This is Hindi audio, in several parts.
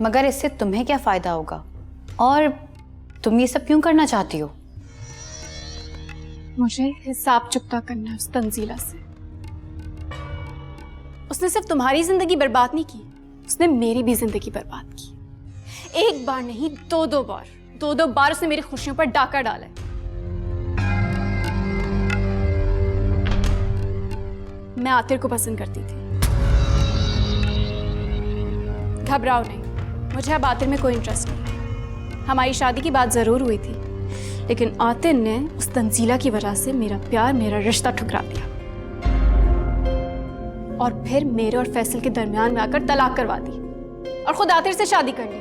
मगर इससे तुम्हें क्या फायदा होगा और तुम ये सब क्यों करना चाहती हो? मुझे हिसाब चुकता करना है उस तंजीला से। उसने सिर्फ तुम्हारी जिंदगी बर्बाद नहीं की, उसने मेरी भी जिंदगी बर्बाद की। एक बार नहीं, दो बार उसने मेरी खुशियों पर डाका डाला है। मैं आतिर को पसंद करती थी। घबराओ नहीं, मुझे अब आतिर में कोई इंटरेस्ट नहीं। हमारी शादी की बात जरूर हुई थी, लेकिन आतिर ने उस तंजीला की वजह से मेरा प्यार, मेरा रिश्ता ठुकरा दिया और फिर मेरे और फैसल के दरमियान में आकर तलाक करवा दी और खुद आतिर से शादी कर ली।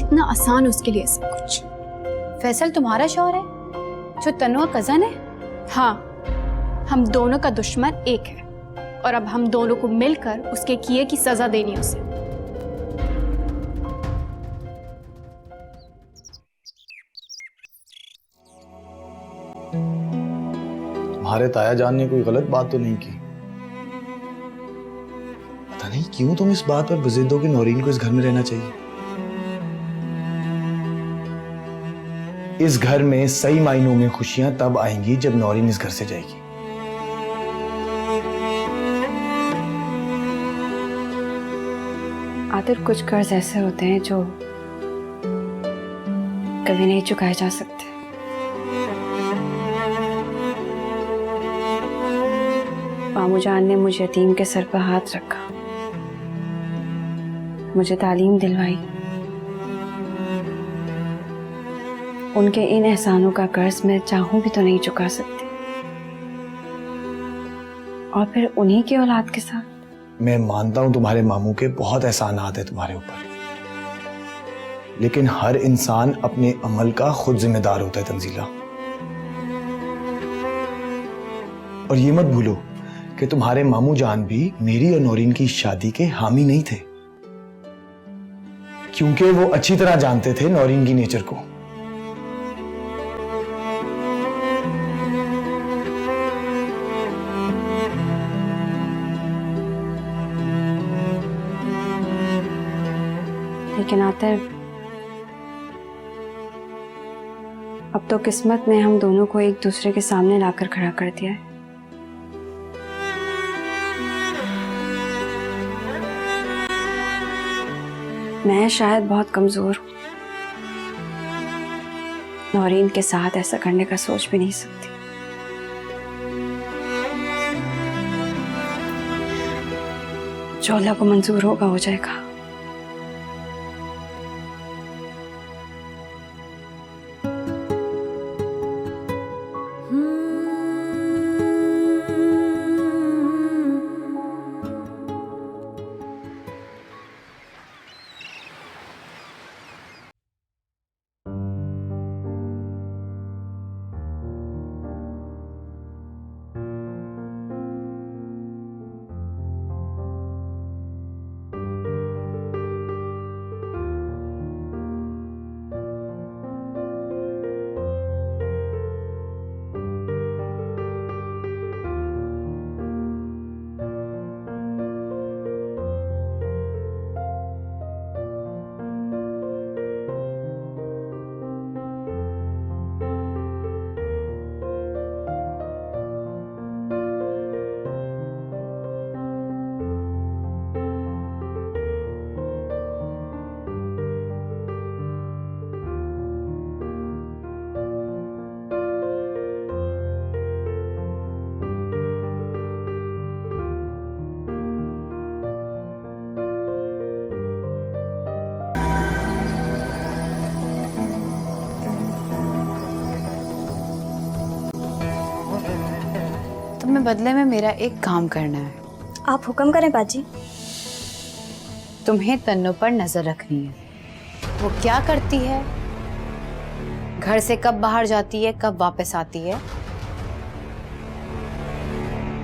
इतना आसान है उसके लिए सब कुछ। फैसल तुम्हारा शौहर है जो तन्नू का कजन है? हाँ, हम दोनों का दुश्मन एक है और अब हम दोनों को मिलकर उसके किए की सजा देनी है उसे। तुम्हारे ताया जान ने कोई गलत बात तो नहीं की? पता नहीं क्यों तुम इस बात पर जिद हो कि नौरीन को इस घर में रहना चाहिए। इस घर में सही मायनों में खुशियां तब आएंगी जब नौरीन इस घर से जाएगी। आतिर, कुछ कर्ज ऐसे होते हैं जो कभी नहीं चुकाए जा सकते। मामू जान ने मुझे यतीम के सर पर हाथ रखा, मुझे तालीम दिलवाई। उनके इन एहसानों का कर्ज मैं चाहूं भी तो नहीं चुका सकती, और फिर उन्हीं की औलाद के साथ। मैं मानता हूं तुम्हारे मामू के बहुत एहसानात है तुम्हारे ऊपर, लेकिन हर इंसान अपने अमल का खुद जिम्मेदार होता है तंजीला। और ये मत भूलो कि तुम्हारे मामू जान भी मेरी और नौरीन की शादी के हामी नहीं थे, क्योंकि वो अच्छी तरह जानते थे नौरीन की नेचर को। लेकिन आतिर, अब तो किस्मत ने हम दोनों को एक दूसरे के सामने लाकर खड़ा कर दिया है। मैं शायद बहुत कमजोर हूं, नौरीन के साथ ऐसा करने का सोच भी नहीं सकती। जो अल्लाह को मंजूर होगा हो जाएगा। तुम्हें बदले में मेरा एक काम करना है। आप हुक्म करें बाजी। तुम्हें तन्नू पर नजर रखनी है। वो क्या करती है, घर से कब बाहर जाती है, कब वापस आती है,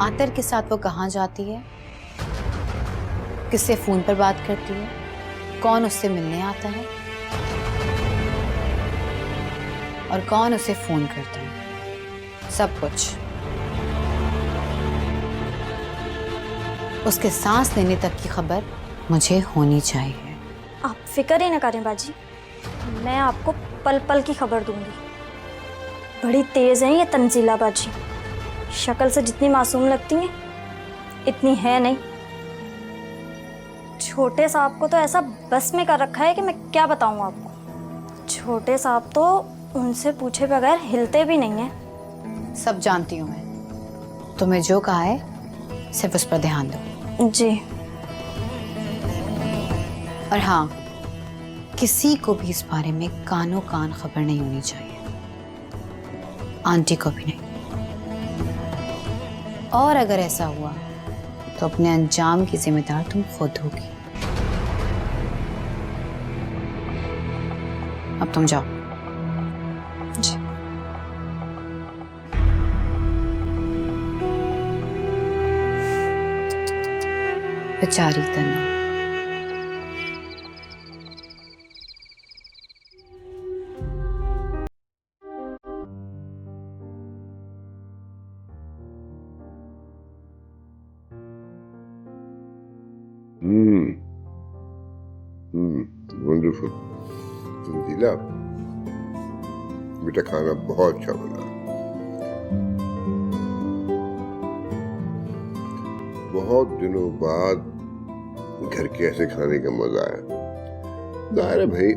आतिर के साथ वो कहाँ जाती है, किससे फोन पर बात करती है, कौन उससे मिलने आता है और कौन उसे फोन करता है, सब कुछ। उसके सांस लेने तक की खबर मुझे होनी चाहिए। आप फिक्र ही ना करें बाजी, मैं आपको पल पल की खबर दूंगी। बड़ी तेज है ये तंजीला बाजी, शक्ल से जितनी मासूम लगती हैं इतनी है नहीं। छोटे साहब को तो ऐसा बस में कर रखा है कि मैं क्या बताऊं आपको। छोटे साहब तो उनसे पूछे बगैर हिलते भी नहीं हैं। सब जानती हूँ मैं, तुम्हें जो कहा है सिर्फ उस पर ध्यान दो। जी। और हाँ, किसी को भी इस बारे में कानो कान खबर नहीं होनी चाहिए, आंटी को भी नहीं। और अगर ऐसा हुआ तो अपने अंजाम की जिम्मेदार तुम खुद होगी। अब तुम जाओ। जी। बेचारी तन्नू। वंडरफुल। तंजीला, बेटा खाना बहुत अच्छा बना। बहुत दिनों बाद घर के ऐसे खाने का मजा आया। जाहिर है भाई,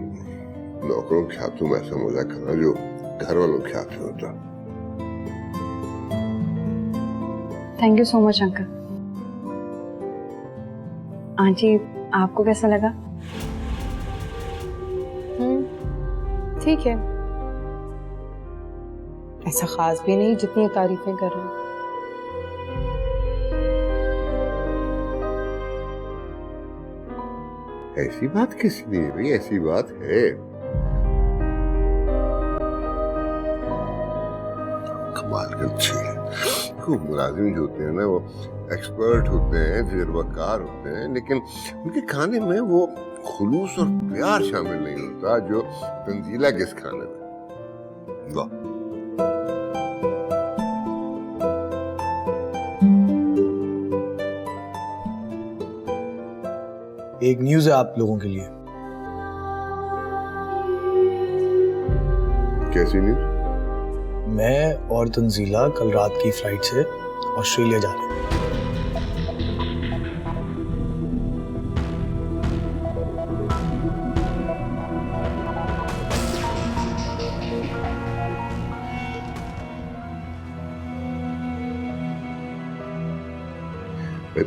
नौकरों के हाथों में ऐसा मजा खाना जो घर वालों के हाथ में होता। Thank you so much uncle. Aunty, आपको कैसा लगा? ठीक है, ऐसा खास भी नहीं जितनी तारीफें कर रहे हैं। ऐसी बात किसी नहीं है भाई, ऐसी बात है। कमाल का अच्छी है। खूब मुलाजिम जो होते हैं ना, वो एक्सपर्ट होते हैं, तजुर्बाकार होते हैं, लेकिन उनके खाने में वो खुलूस और प्यार शामिल नहीं होता जो तंजीला के इस खाने में। वाह। एक न्यूज़ है आप लोगों के लिए। कैसी न्यूज़? मैं और तंजीला कल रात की फ्लाइट से ऑस्ट्रेलिया जा रहे हैं।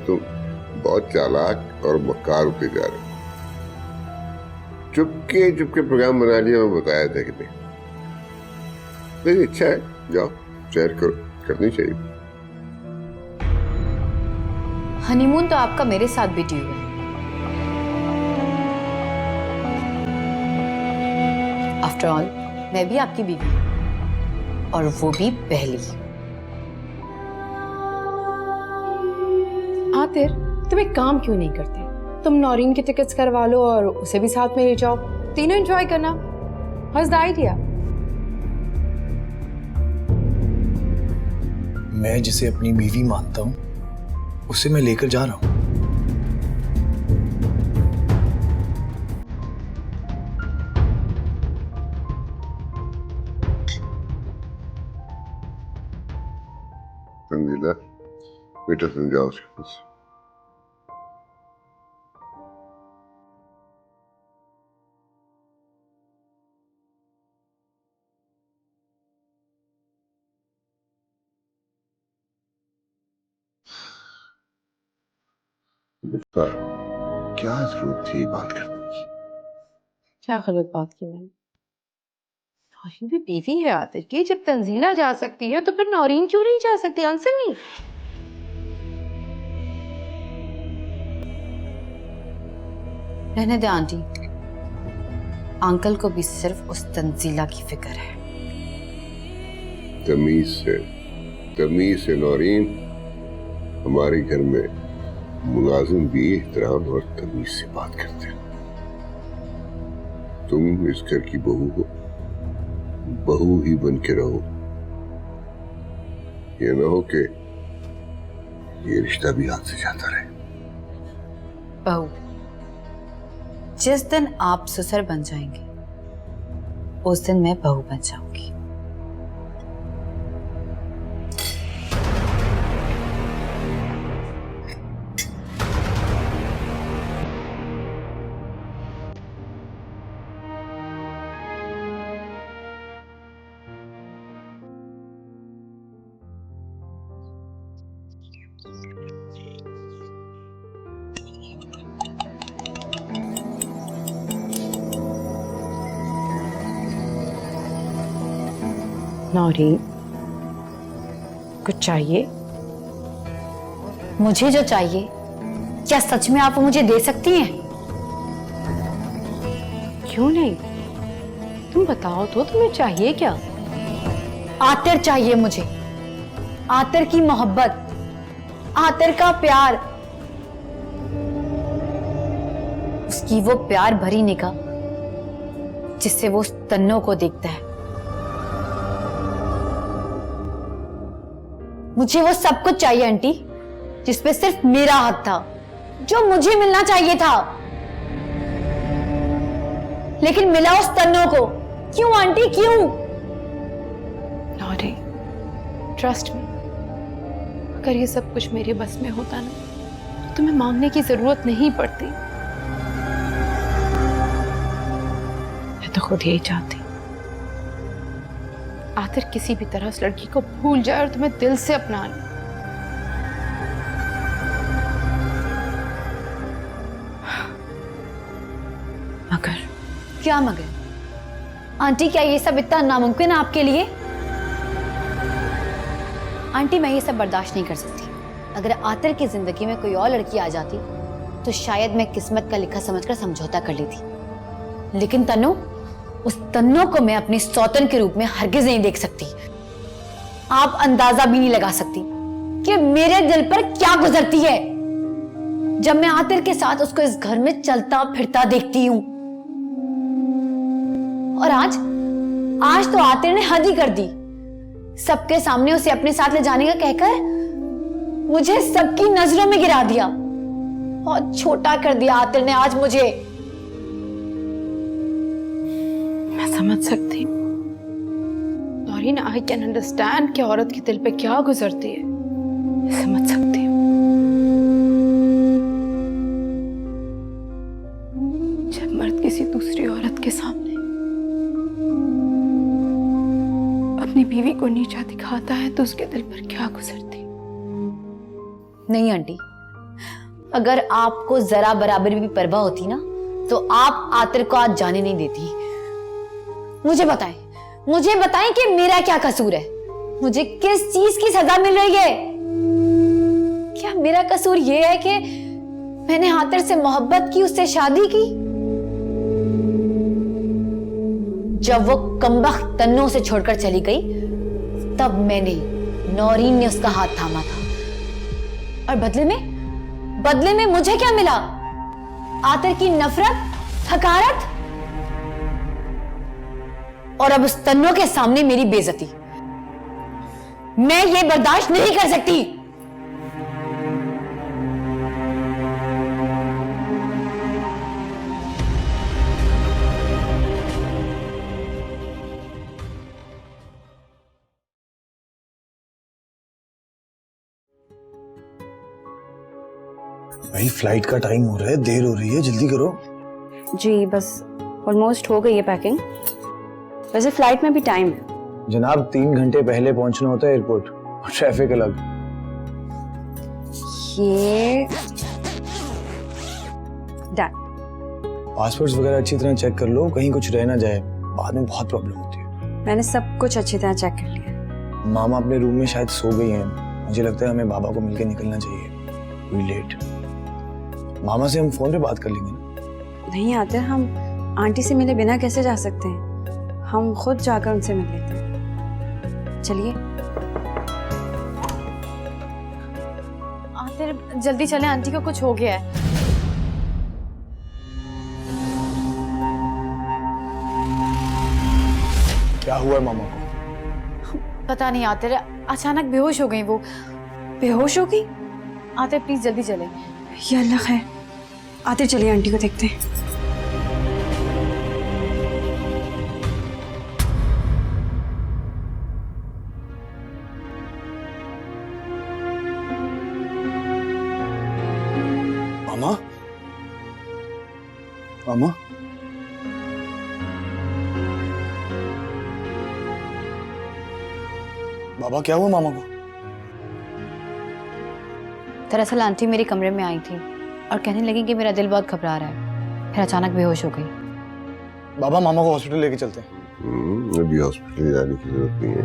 तुम बहुत चालाक और मक्कार होते जा रहे हो। चुपके चुपके प्रोग्राम बना लिया, मैं बताया था कि नहीं। मेरी इच्छा है, जाओ सैर करो, करनी चाहिए। हनीमून तो आपका मेरे साथ भी ड्यू है। आफ्टर ऑल मैं भी आपकी बीवी हूं, और वो भी पहली। आतिर, तुम एक काम क्यों नहीं करते? तुम नौरीन की टिकट्स करवा लो और उसे भी साथ में ले जाओ, तीनों एंजॉय करना। What's the idea? मैं जिसे अपनी बीवी मानता हूँ उसे मैं लेकर जा रहा हूँ। तंजीला, बेटा समझाओ उसको। क्या जरूरत थी बात करने की? क्या गलत बात की मैंने? नौरीन भी बीवी है आतिर की। जब तंजीला जा सकती है तो फिर नौरीन क्यों नहीं जा सकती? आंसर नहीं। रहने दे आंटी, अंकल को भी सिर्फ उस तंजीला की फिक्र है। तमीज से नौरीन, हमारे घर में मुलाजिम भी एहतराम और तमीज से बात करते हैं। तुम इस घर की बहू हो, बहू ही बन के रहो। ये ना हो कि ये रिश्ता भी हाथ से जाता रहे। बहू, जिस दिन आप ससुर बन जाएंगे उस दिन मैं बहू बन जाऊंगी। नौरीन, कुछ चाहिए? मुझे जो चाहिए, क्या सच में आप वो मुझे दे सकती हैं? क्यों नहीं? तुम बताओ तो तुम्हें चाहिए क्या? आतिर चाहिए मुझे, आतिर की मोहब्बत, आतिर का प्यार, उसकी वो प्यार भरी निगाह जिससे वो उस तन्नों को देखता है। मुझे वो सब कुछ चाहिए आंटी, जिसपे सिर्फ मेरा हक था, जो मुझे मिलना चाहिए था, लेकिन मिला उस तन्नों को। क्यों आंटी, क्यों? नौरी, ट्रस्ट मी, अगर ये सब कुछ मेरे बस में होता ना तो तुम्हें मांगने की जरूरत नहीं पड़ती। मैं तो खुद यही चाहती, आखिर किसी भी तरह उस लड़की को भूल जाए और तुम्हें दिल से अपना ले। मगर क्या मगर? आंटी, क्या ये सब इतना नामुमकिन है आपके लिए? आंटी, मैं ये सब बर्दाश्त नहीं कर सकती। अगर आतिर की जिंदगी में कोई और लड़की आ जाती तो शायद मैं किस्मत का लिखा समझकर समझौता कर लेती, लेकिन तन्नू, उस तन्नू को मैं अपनी सौतन के रूप में हरगिज नहीं देख सकती। आप अंदाजा भी नहीं लगा सकती कि मेरे दिल पर क्या गुजरती है जब मैं आतिर के साथ उसको इस घर में चलता फिरता देखती हूं। और आज तो आतिर ने हद ही कर दी। सबके सामने उसे अपने साथ ले जाने का कहकर मुझे सबकी नजरों में गिरा दिया। बहुत छोटा कर दिया आतिर ने आज मुझे। मैं समझ सकती हूँ नौरीन, आई कैन अंडरस्टैंड कि औरत के दिल पे क्या गुजरती है। मैं समझ सकती हूँ। जब मर्द किसी दूसरी औरत के सामने अपनी बीवी को नीचा दिखाता है तो उसके दिल पर क्या गुजरती है। नहीं आंटी, अगर आपको जरा बराबर भी परवाह होती ना तो आप आतिर को आज जाने नहीं देती। मुझे बताएं कि मेरा क्या कसूर है? मुझे किस चीज की सजा मिल रही है? क्या मेरा कसूर यह है कि मैंने आतिर से मोहब्बत की, उससे शादी की? जब वो कमबख्त तन्नों से छोड़कर चली गई तब मैंने, नौरीन ने उसका हाथ थामा था। और बदले में मुझे क्या मिला? आतिर की नफरत, हकारत, और अब उस तन्नों के सामने मेरी बेइज्जती। मैं ये बर्दाश्त नहीं कर सकती। भाई, फ्लाइट का टाइम हो रहा है, देर हो रही है, जल्दी करो। जी बस ऑलमोस्ट हो गई है पैकिंग। वैसे फ्लाइट में भी टाइम है। जनाब, 3 घंटे पहले पहुंचना होता है एयरपोर्ट, और ट्रैफिक अलग। ये डन। पासपोर्ट्स वगैरह अच्छी तरह चेक कर लो, कहीं कुछ रह ना जाए, बाद में बहुत प्रॉब्लम होती है। मैंने सब कुछ अच्छी तरह चेक कर लिया। मामा अपने रूम में शायद सो गई हैं। मुझे लगता है हमें बाबा को मिलकर निकलना चाहिए। We let. मामा से हम फोन पे बात कर लेंगे ना? नहीं आते, हम आंटी से मिले बिना कैसे जा सकते हैं? हम खुद जाकर उनसे मिल लेते हैं। चलिए। आतिर, जल्दी चलें, आंटी को कुछ हो गया है। क्या हुआ है मामा को? पता नहीं आतिर, अचानक बेहोश हो गई वो। बेहोश हो गई? आतिर प्लीज जल्दी चलें। या अल्लाह खैर। आते चलिए, आंटी को देखते हैं। मामा, बाबा क्या हुआ मामा को? दरअसल आंटी मेरे कमरे में आई थी और कहने लगी कि मेरा दिल बहुत घबरा रहा है, फिर अचानक बेहोश हो गई। बाबा मामा को हॉस्पिटल लेके चलते हैं। अभी हॉस्पिटल जाने की जरूरत नहीं है।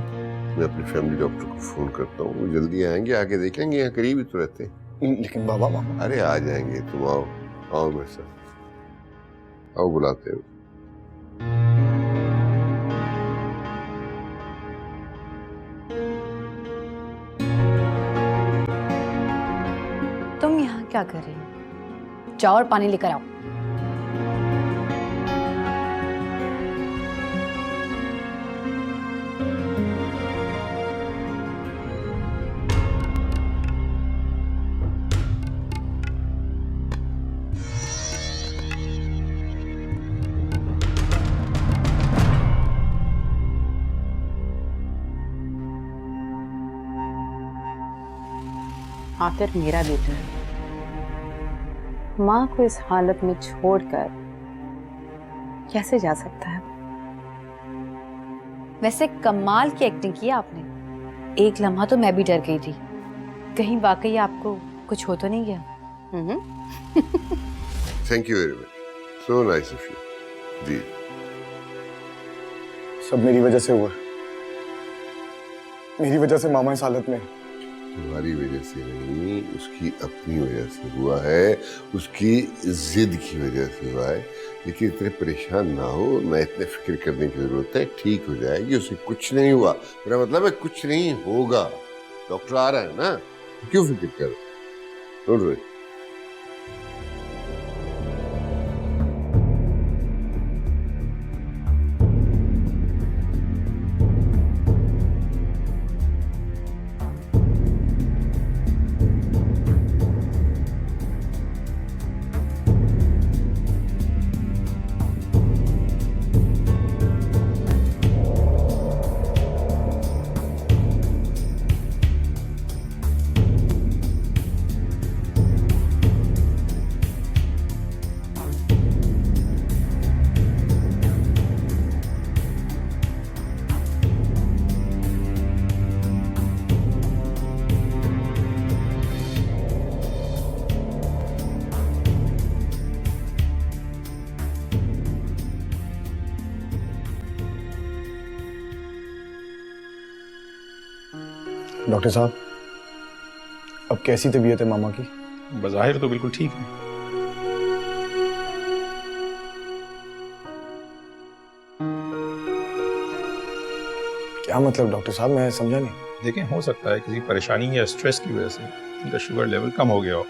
मैं अपने फैमिली डॉक्टर को फोन करता हूँ, वो जल्दी आएंगे, आके देखेंगे, यहाँ करीब ही तो रहते हैं। लेकिन बाबा मामा। अरे आ जाएंगे, तुम आओ, आओ मेरे साथ आओ, बुलाते हो। तुम यहाँ क्या कर रही हो? जाओ और पानी लेकर आओ। आखिर मेरा बेटा है, माँ को इस हालत में छोड़कर कैसे जा सकता है? वैसे कमाल की एक्टिंग की आपने। एक लम्हा तो मैं भी डर गई थी, कहीं वाकई आपको कुछ हो तो नहीं गया। Thank you very much, so nice of you. जी सब मेरी वजह से हुआ। मेरी वजह से मामा इस हालत में। तुम्हारी वजह से नहीं, उसकी अपनी वजह से हुआ है, उसकी जिद की वजह से हुआ है। लेकिन इतने परेशान ना हो, ना इतने फिक्र करने की जरूरत है, ठीक हो जाएगी, उसे कुछ नहीं हुआ। मेरा मतलब है कुछ नहीं होगा, डॉक्टर आ रहा है ना, क्यों फिक्र कर। Don't worry. डॉक्टर साहब, अब कैसी तबीयत है मामा की? बज़ाहिर तो बिल्कुल ठीक है। क्या मतलब डॉक्टर साहब, मैं समझा नहीं। देखें, हो सकता है किसी परेशानी या स्ट्रेस की वजह से इनका शुगर लेवल कम हो गया हो,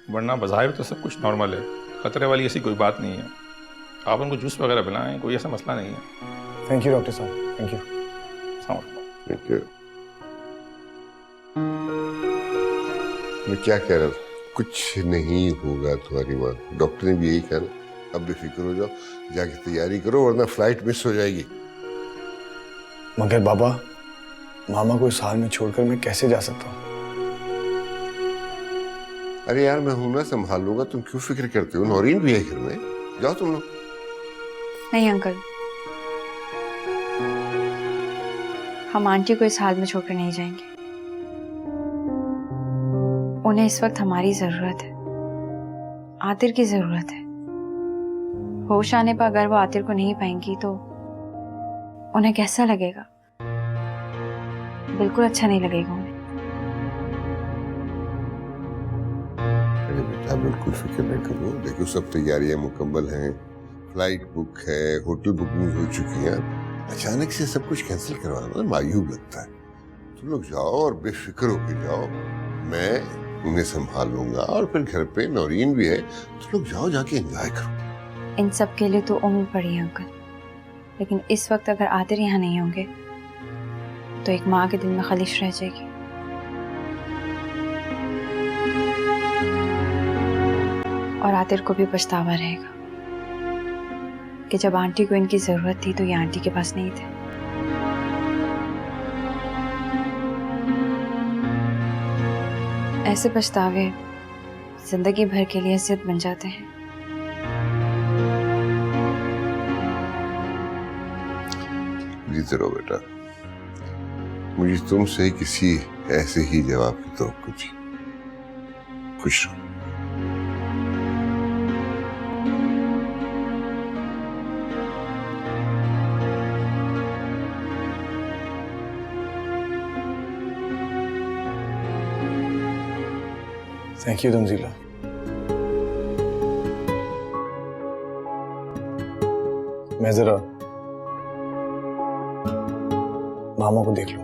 वरना बज़ाहिर तो सब कुछ नॉर्मल है, खतरे वाली ऐसी कोई बात नहीं है। आप उनको जूस वगैरह पिलाएं, कोई ऐसा मसला नहीं है। थैंक यू डॉक्टर साहब, थैंक यू। Thank you. मैं क्या कह रहा था, कुछ नहीं होगा तुम्हारी माँ, डॉक्टर ने भी यही कहा। अब बेफिक्र हो जाओ, जाके तैयारी करो, वरना फ्लाइट मिस हो जाएगी। मगर बाबा, मामा को इस हाल में छोड़कर मैं कैसे जा सकता हूँ? अरे यार, मैं हूं ना, संभाल लूंगा, तुम क्यों फिक्र करते हो? नौरीन भी है घर में, जाओ तुम लोग। नहीं अंकल, हम आंटी को इस हाल में छोड़कर नहीं जाएंगे। उन्हें इस वक्त हमारी जरूरत है, आतिर की जरूरत है। होश आने पर अगर वो आतिर को नहीं पाएंगी तो उन्हें कैसा लगेगा? बिल्कुल अच्छा नहीं लगेगा उन्हें। अरे बेटा, बिल्कुल फिक्र न करो, देखो सब तैयारियां मुकम्मल हैं, फ्लाइट बुक है, होटल बुकिंग हो चुकी है। अचानक से सब कुछ कैंसिल करवाना मायूब लगता है। तुम लोग जाओ और बेफिक्र होके जाओ, मैं उन्हें संभाल लूंगा। और फिर घर पे नौरीन भी है, तुम लोग जाओ, जाके एंजॉय करो। इन सब के लिए तो उम्र पड़ी है अंकल, लेकिन इस वक्त अगर आतिर यहाँ नहीं होंगे तो एक माँ के दिल में खलिश रह जाएगी। और आतिर को भी पछतावा रहेगा कि जब आंटी को इनकी जरूरत थी तो ये आंटी के पास नहीं थे। ऐसे पछतावे जिंदगी भर के लिए जिद बन जाते हैं। जीते रहो बेटा। मुझे तुमसे किसी ऐसे ही जवाब की तवक्को थी। खुश रहो। Thank you Tanzila. मैं जरा मामा को देख लूं।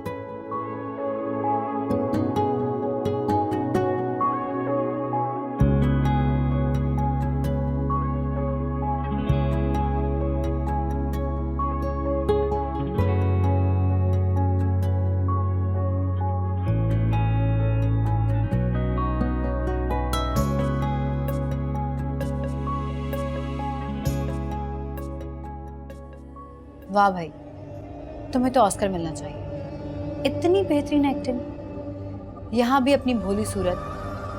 वाह भाई, तुम्हें तो ऑस्कर मिलना चाहिए। इतनी बेहतरीन एक्टिंग। यहाँ भी अपनी भोली सूरत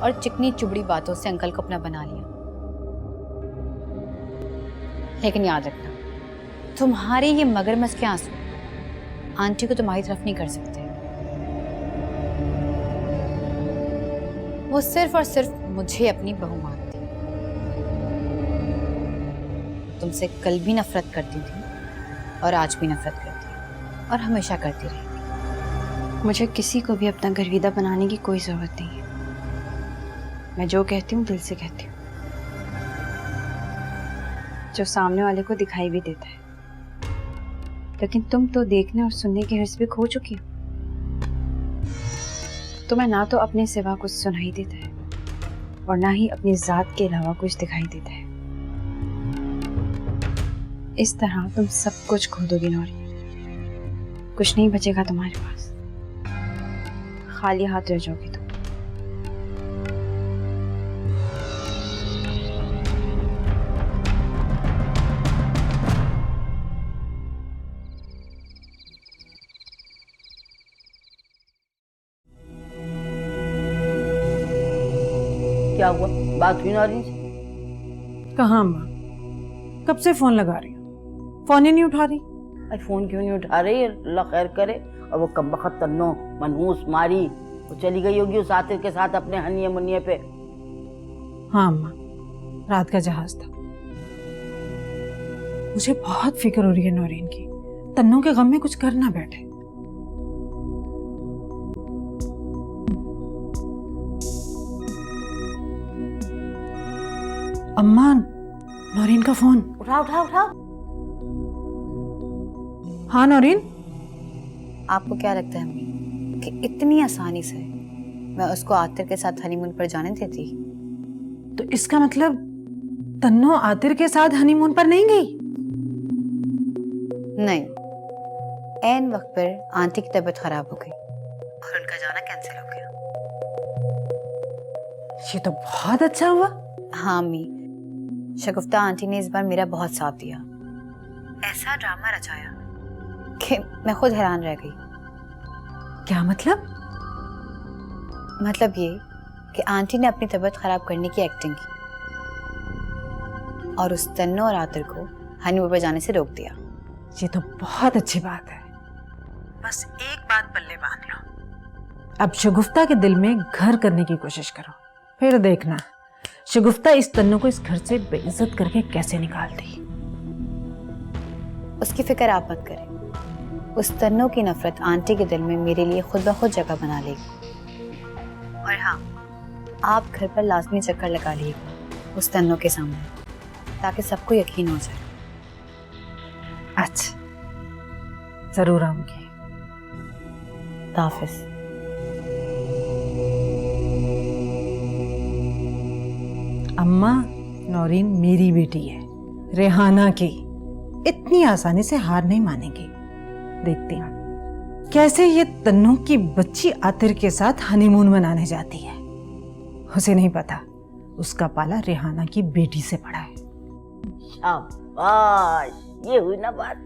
और चिकनी चुबड़ी बातों से अंकल को अपना बना लिया। लेकिन याद रखना, तुम्हारे ये मगरमच्छ के आंसू आंटी को तुम्हारी तरफ नहीं कर सकते। वो सिर्फ और सिर्फ मुझे अपनी बहू मानती। तुमसे कल भी नफरत करती थी और आज भी नफरत करती है और हमेशा करती रहेगी। मुझे किसी को भी अपना गर्विदा बनाने की कोई जरूरत नहीं है। मैं जो कहती हूँ दिल से कहती हूँ, जो सामने वाले को दिखाई भी देता है। लेकिन तुम तो देखने और सुनने की हिर्स भी खो चुकी हो। तुम्हें ना तो अपने सिवा कुछ सुनाई देता है और ना ही अपनी जात के अलावा कुछ दिखाई देता है। इस तरह तुम सब कुछ खो दोगे नौरी। कुछ नहीं बचेगा तुम्हारे पास, खाली हाथ रह जाओगे तुम। क्या हुआ? बात हुई नौरीन से? कहाँ अम्मा, कब से फोन लगा रही हूँ, फोन ही नहीं उठा रही। अरे फोन क्यों नहीं उठा रही? अल्लाह खैर करे। और वो कमबख्त तन्नो मनहूस मारी, वो चली गई होगी उस आतिर के साथ अपने हनिये मुनिये पे। हाँ अम्मा, रात का जहाज था। मुझे बहुत फिक्र हो रही है नौरीन की। तन्नो के गम में कुछ कर ना बैठे। अम्मा, नौरीन का फोन। उठाओ उठाओ उठाओ। हाँ नौरीन। आपको क्या लगता है अम्मी कि इतनी आसानी से मैं उसको आतिर के साथ हनीमून पर जाने देती? तो इसका मतलब तन्नो आतिर के साथ हनीमून पर नहीं गई? नहीं, ऐन वक्त पर आंटी की तबीयत खराब हो गई और उनका जाना कैंसिल हो गया। ये तो बहुत अच्छा हुआ। हाँ अम्मी, शगुफ्ता आंटी ने इस बार मेरा बहुत साथ दिया। ऐसा ड्रामा रचाया कि मैं खुद हैरान रह गई। क्या मतलब? मतलब ये कि आंटी ने अपनी तबीयत खराब करने की एक्टिंग की और उस तन्नो और आतिर को हनीमून पर जाने से रोक दिया। ये तो बहुत अच्छी बात है। बस एक बात पल्ले बांध लो, अब शगुफ्ता के दिल में घर करने की कोशिश करो। फिर देखना शगुफ्ता इस तन्नो को इस घर से बेइज्जत करके कैसे निकालती। उसकी फिक्र आप मत करें। उस तन्नो की नफरत आंटी के दिल में मेरे लिए खुद ब खुद जगह बना लेगी। और हाँ, आप घर पर लाजमी चक्कर लगा लीजिएगा उस तन्नो के सामने, ताकि सबको यकीन हो जाए। अच्छा, जरूर आऊंगी। हाफिज। अम्मा, नौरीन मेरी बेटी है, रेहाना की। इतनी आसानी से हार नहीं मानेगी। देखती हूँ कैसे ये तन्नू की बच्ची आतिर के साथ हनीमून मनाने जाती है। उसे नहीं पता उसका पाला रेहाना की बेटी से पड़ा है। शाबाश, ये हुई ना बात।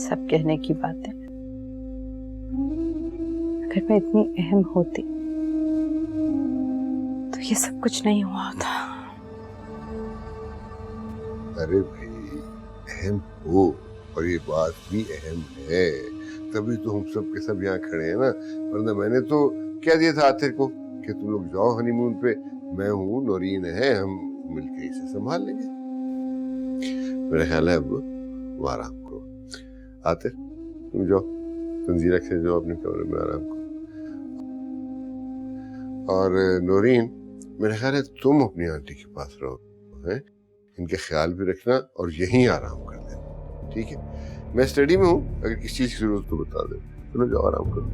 सब कहने की बातें। अगर मैं इतनी अहम होती तो ये सब कुछ नहीं हुआ होता। अरे भाई, अहम हो और ये बात भी अहम है, तभी तो हम सब के सब यहाँ खड़े हैं ना। वरना मैंने तो कह दिया था आतिर को कि तुम लोग जाओ हनीमून पे, मैं हूँ, नौरीन है, हम मिलके इसे संभाल लेंगे। मेरा ख्याल है अब वो आराम करो। आतिर तुम जाओ, तंजीला से जाओ अपने कमरे में आराम करो। और नौरीन, मेरा ख्याल है तुम अपनी आंटी के पास रहो, हैं? इनके ख्याल भी रखना और यहीं आराम कर लेना, ठीक है? मैं स्टडी में हूँ, अगर किसी चीज़ की जरूरत तो बता दे। चलो जाओ आराम करो।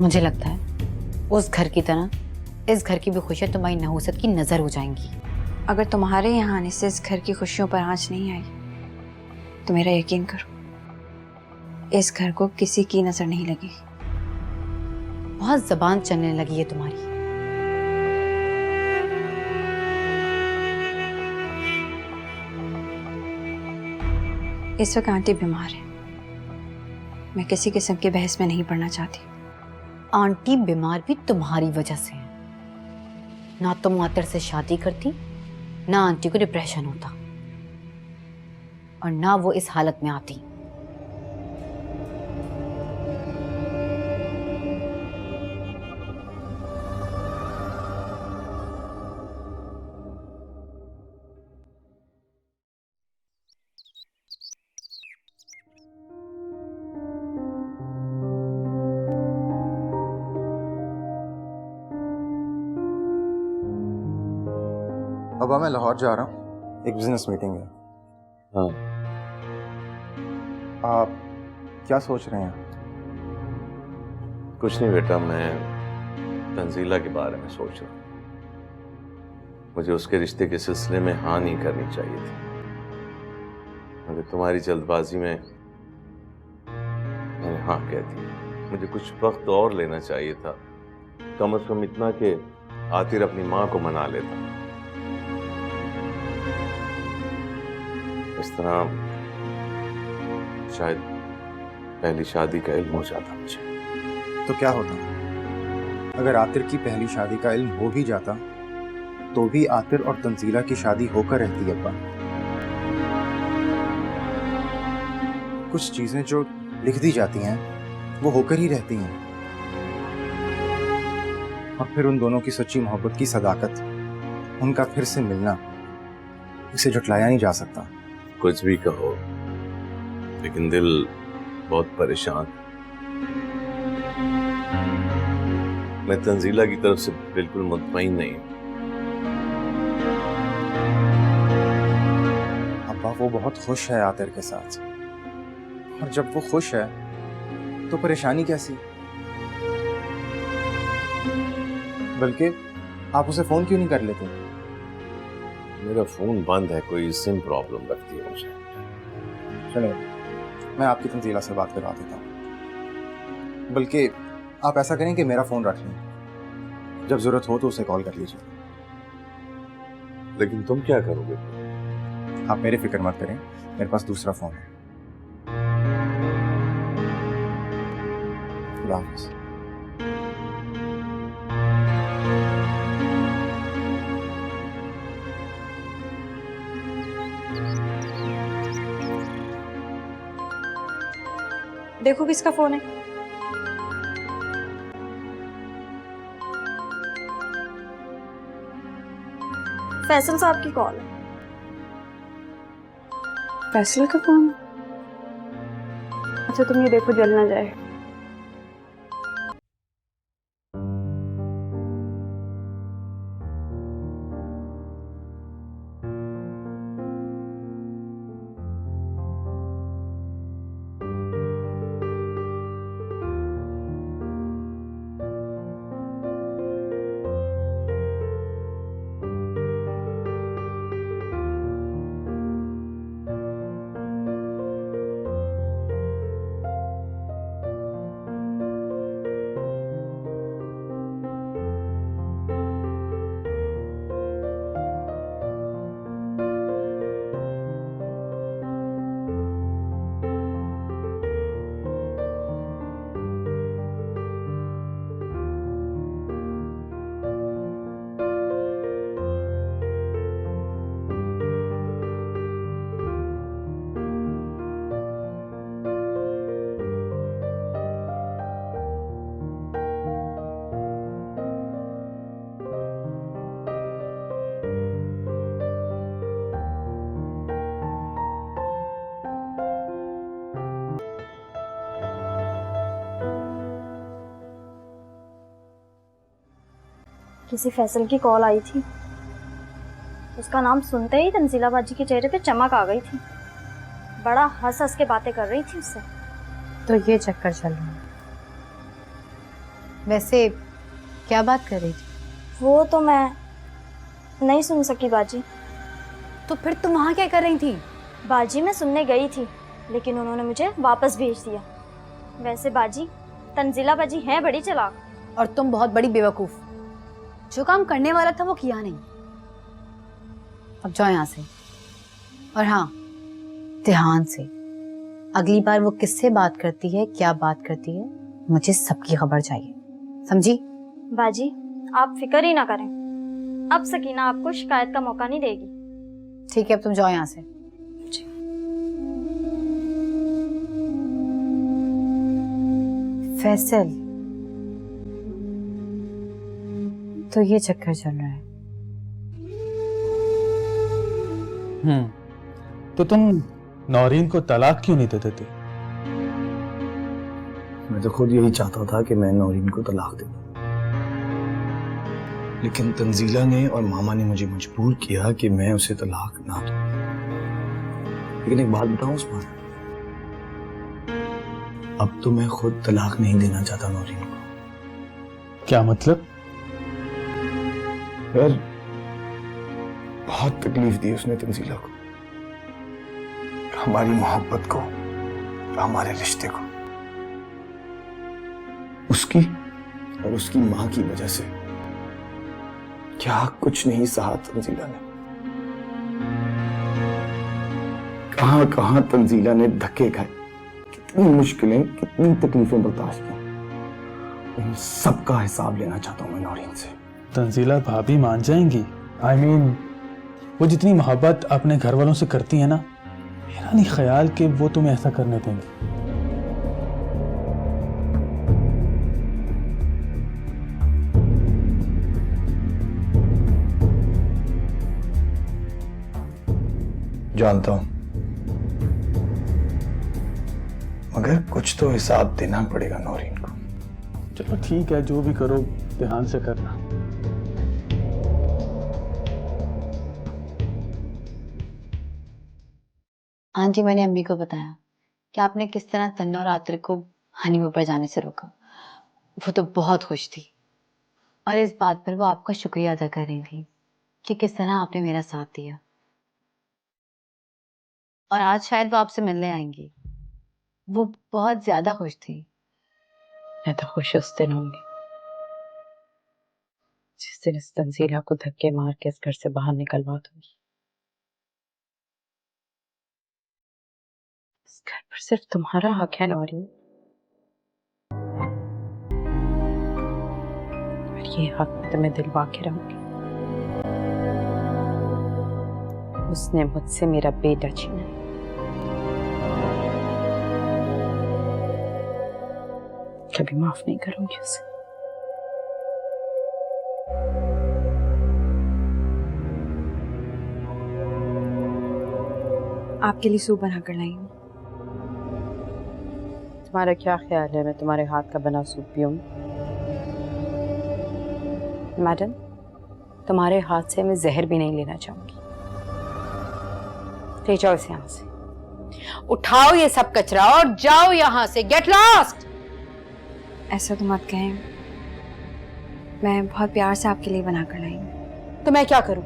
मुझे लगता है उस घर की तरह इस घर की भी खुशियां तुम्हारी नहुसत की नजर हो जाएंगी। अगर तुम्हारे यहाँ आने से इस घर की खुशियों पर आंच नहीं आई तो मेरा यकीन करो, इस घर को किसी की नजर नहीं लगी। बहुत जबान चलने लगी है तुम्हारी। इस वक्त आंटी बीमार है, मैं किसी किस्म की बहस में नहीं पड़ना चाहती। आंटी बीमार भी तुम्हारी वजह से है। ना तुम आतिर से शादी करती, ना आंटी को डिप्रेशन होता, और ना वो इस हालत में आती। अब मैं लाहौर जा रहा हूँ, एक बिजनेस मीटिंग है। हाँ। आप क्या सोच रहे हैं? कुछ नहीं बेटा, मैं तंजीला के बारे में सोच रहा हूँ। मुझे उसके रिश्ते के सिलसिले में हाँ नहीं करनी चाहिए थी, मगर तुम्हारी जल्दबाजी में मैंने हाँ कह दी। मुझे कुछ वक्त और लेना चाहिए था, कम से कम इतना कि आतिर अपनी माँ को मना लेता। इस तरह शायद पहली शादी का इल्म हो जाता मुझे। तो क्या होता अगर आतिर की पहली शादी का इल्म हो भी जाता तो भी आतिर और तंजीला की शादी होकर रहती। अब्बा, कुछ चीजें जो लिख दी जाती हैं वो होकर ही रहती हैं, और फिर उन दोनों की सच्ची मोहब्बत की सदाकत, उनका फिर से मिलना, इसे झुटलाया नहीं जा सकता। कुछ भी कहो, लेकिन दिल बहुत परेशान। मैं तंजीला की तरफ से बिल्कुल मुतमईन नहीं हूं। अब्बा, वो बहुत खुश है आतिर के साथ, और जब वो खुश है तो परेशानी कैसी? बल्कि आप उसे फोन क्यों नहीं कर लेते? मेरा फोन बंद है, कोई सिम प्रॉब्लम लगती है मुझे। चलिए, मैं आपकी तंजीला से बात करवा देता हूँ। बल्कि आप ऐसा करें कि मेरा फोन रख लें, जब जरूरत हो तो उसे कॉल कर लीजिए। लेकिन तुम क्या करोगे? आप मेरी फिक्र मत करें, मेरे पास दूसरा फोन है। खुदा हाफिज़। देखो किसका फोन है। फैसल साहब की कॉल है। फैसला का फोन? अच्छा, तुम ये देखो जल ना जाए। किसी फैसल की कॉल आई थी। उसका नाम सुनते ही तंजीला बाजी के चेहरे पे चमक आ गई थी। बड़ा हंस हंस के बातें कर रही थी उससे। तो ये चक्कर चल रहा है। वैसे क्या बात कर रही थी? वो तो मैं नहीं सुन सकी बाजी। तो फिर तुम वहां क्या कर रही थी? बाजी मैं सुनने गई थी, लेकिन उन्होंने मुझे वापस भेज दिया। वैसे बाजी, तंजीला बाजी हैं बड़ी चालाक। और तुम बहुत बड़ी बेवकूफ। जो काम करने वाला था वो किया नहीं। अब जाओ यहाँ से। और हाँ, ध्यान से। अगली बार वो किससे बात करती है, क्या बात करती है, मुझे सबकी खबर चाहिए, समझी? बाजी आप फिक्र ही ना करें, अब सकीना आपको शिकायत का मौका नहीं देगी। ठीक है, अब तुम जाओ यहाँ से। फैसल, तो ये चक्कर चल रहा है। तो तुम नौरीन को तलाक क्यों नहीं देते थे? मैं तो खुद यही चाहता था कि मैं नौरीन को तलाक दे दूं, लेकिन तंजीला ने और मामा ने मुझे मजबूर किया कि मैं उसे तलाक ना दूं। लेकिन एक बात बताऊं उस्मान, अब तो मैं खुद तलाक नहीं देना चाहता नौरीन को। क्या मतलब? यार बहुत तकलीफ दी उसने तंजीला को, हमारी मोहब्बत को, हमारे रिश्ते को। उसकी और उसकी मां की वजह से क्या कुछ नहीं सहा तंजीला ने। कहां कहां तंजीला ने धक्के खाए, कितनी मुश्किलें, कितनी तकलीफें बर्दाश्त की। उन सब का हिसाब लेना चाहता हूं मैं नौरीन से। तंजीला भाभी मान जाएंगी? I mean, वो जितनी मोहब्बत अपने घर वालों से करती है ना, मेरा नहीं ख्याल कि वो तुम्हें ऐसा करने देंगे। जानता हूं, मगर कुछ तो हिसाब देना पड़ेगा नौरीन को। चलो ठीक है, जो भी करो ध्यान से करना। आंटी, मैंने अम्मी को बताया कि आपने किस तरह तन्नो और आतिर को हनीमून पर जाने से रोका। वो तो बहुत खुश थी और इस बात पर वो आपका शुक्रिया अदा कर रही थी कि किस तरह आपने मेरा साथ दिया। और आज शायद वो आपसे मिलने आएंगी। वो बहुत ज्यादा खुश थी। मैं तो खुश उस दिन होंगी जिस दिन इस तंजीला को धक्के मार के इस घर से बाहर निकलवा दूंगी। इस घर पर सिर्फ तुम्हारा हक है नौरीन, और ये हक तुम्हें दिलवा के रहूंगी। उसने मुझसे मेरा बेटा छीना, कभी माफ नहीं करूंगी उसे। आपके लिए सूप बना कर लाई हूं। तुम्हारा क्या ख्याल है मैं तुम्हारे हाथ का बना सूप पीऊं? मैडम, तुम्हारे हाथ से मैं जहर भी नहीं लेना चाहूंगी। ले जाओ इसे यहां से, उठाओ ये सब कचरा और जाओ यहां से। Get lost. ऐसा तो मत कहें, मैं बहुत प्यार से आपके लिए बना कर लाई हूं। तो मैं क्या करूं?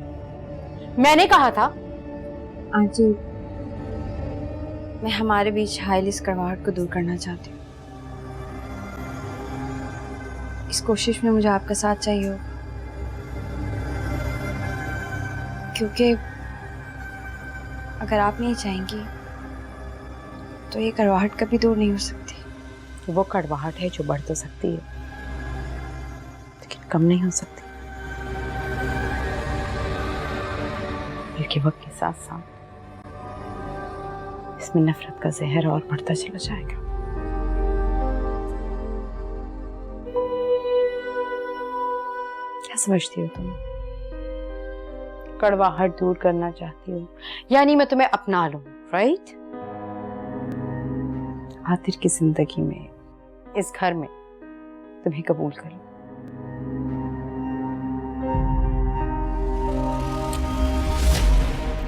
मैंने कहा था। आंटी, मैं हमारे बीच हाइल इस कड़वाहट को दूर करना चाहती हूँ। इस कोशिश में मुझे आपका साथ चाहिए होगा, क्योंकि अगर आप नहीं चाहेंगी तो ये कड़वाहट कभी दूर नहीं हो सकती। वो कड़वाहट है जो बढ़ तो सकती है लेकिन कम नहीं हो सकती, बल्कि वक्त के साथ साथ इसमें नफरत का जहर और बढ़ता चला जाएगा। क्या समझती हो तुम? कड़वाहट दूर करना चाहती हो, यानी मैं तुम्हें अपना लूं, राइट? आतिर की जिंदगी में, इस घर में तुम्हें कबूल करूं।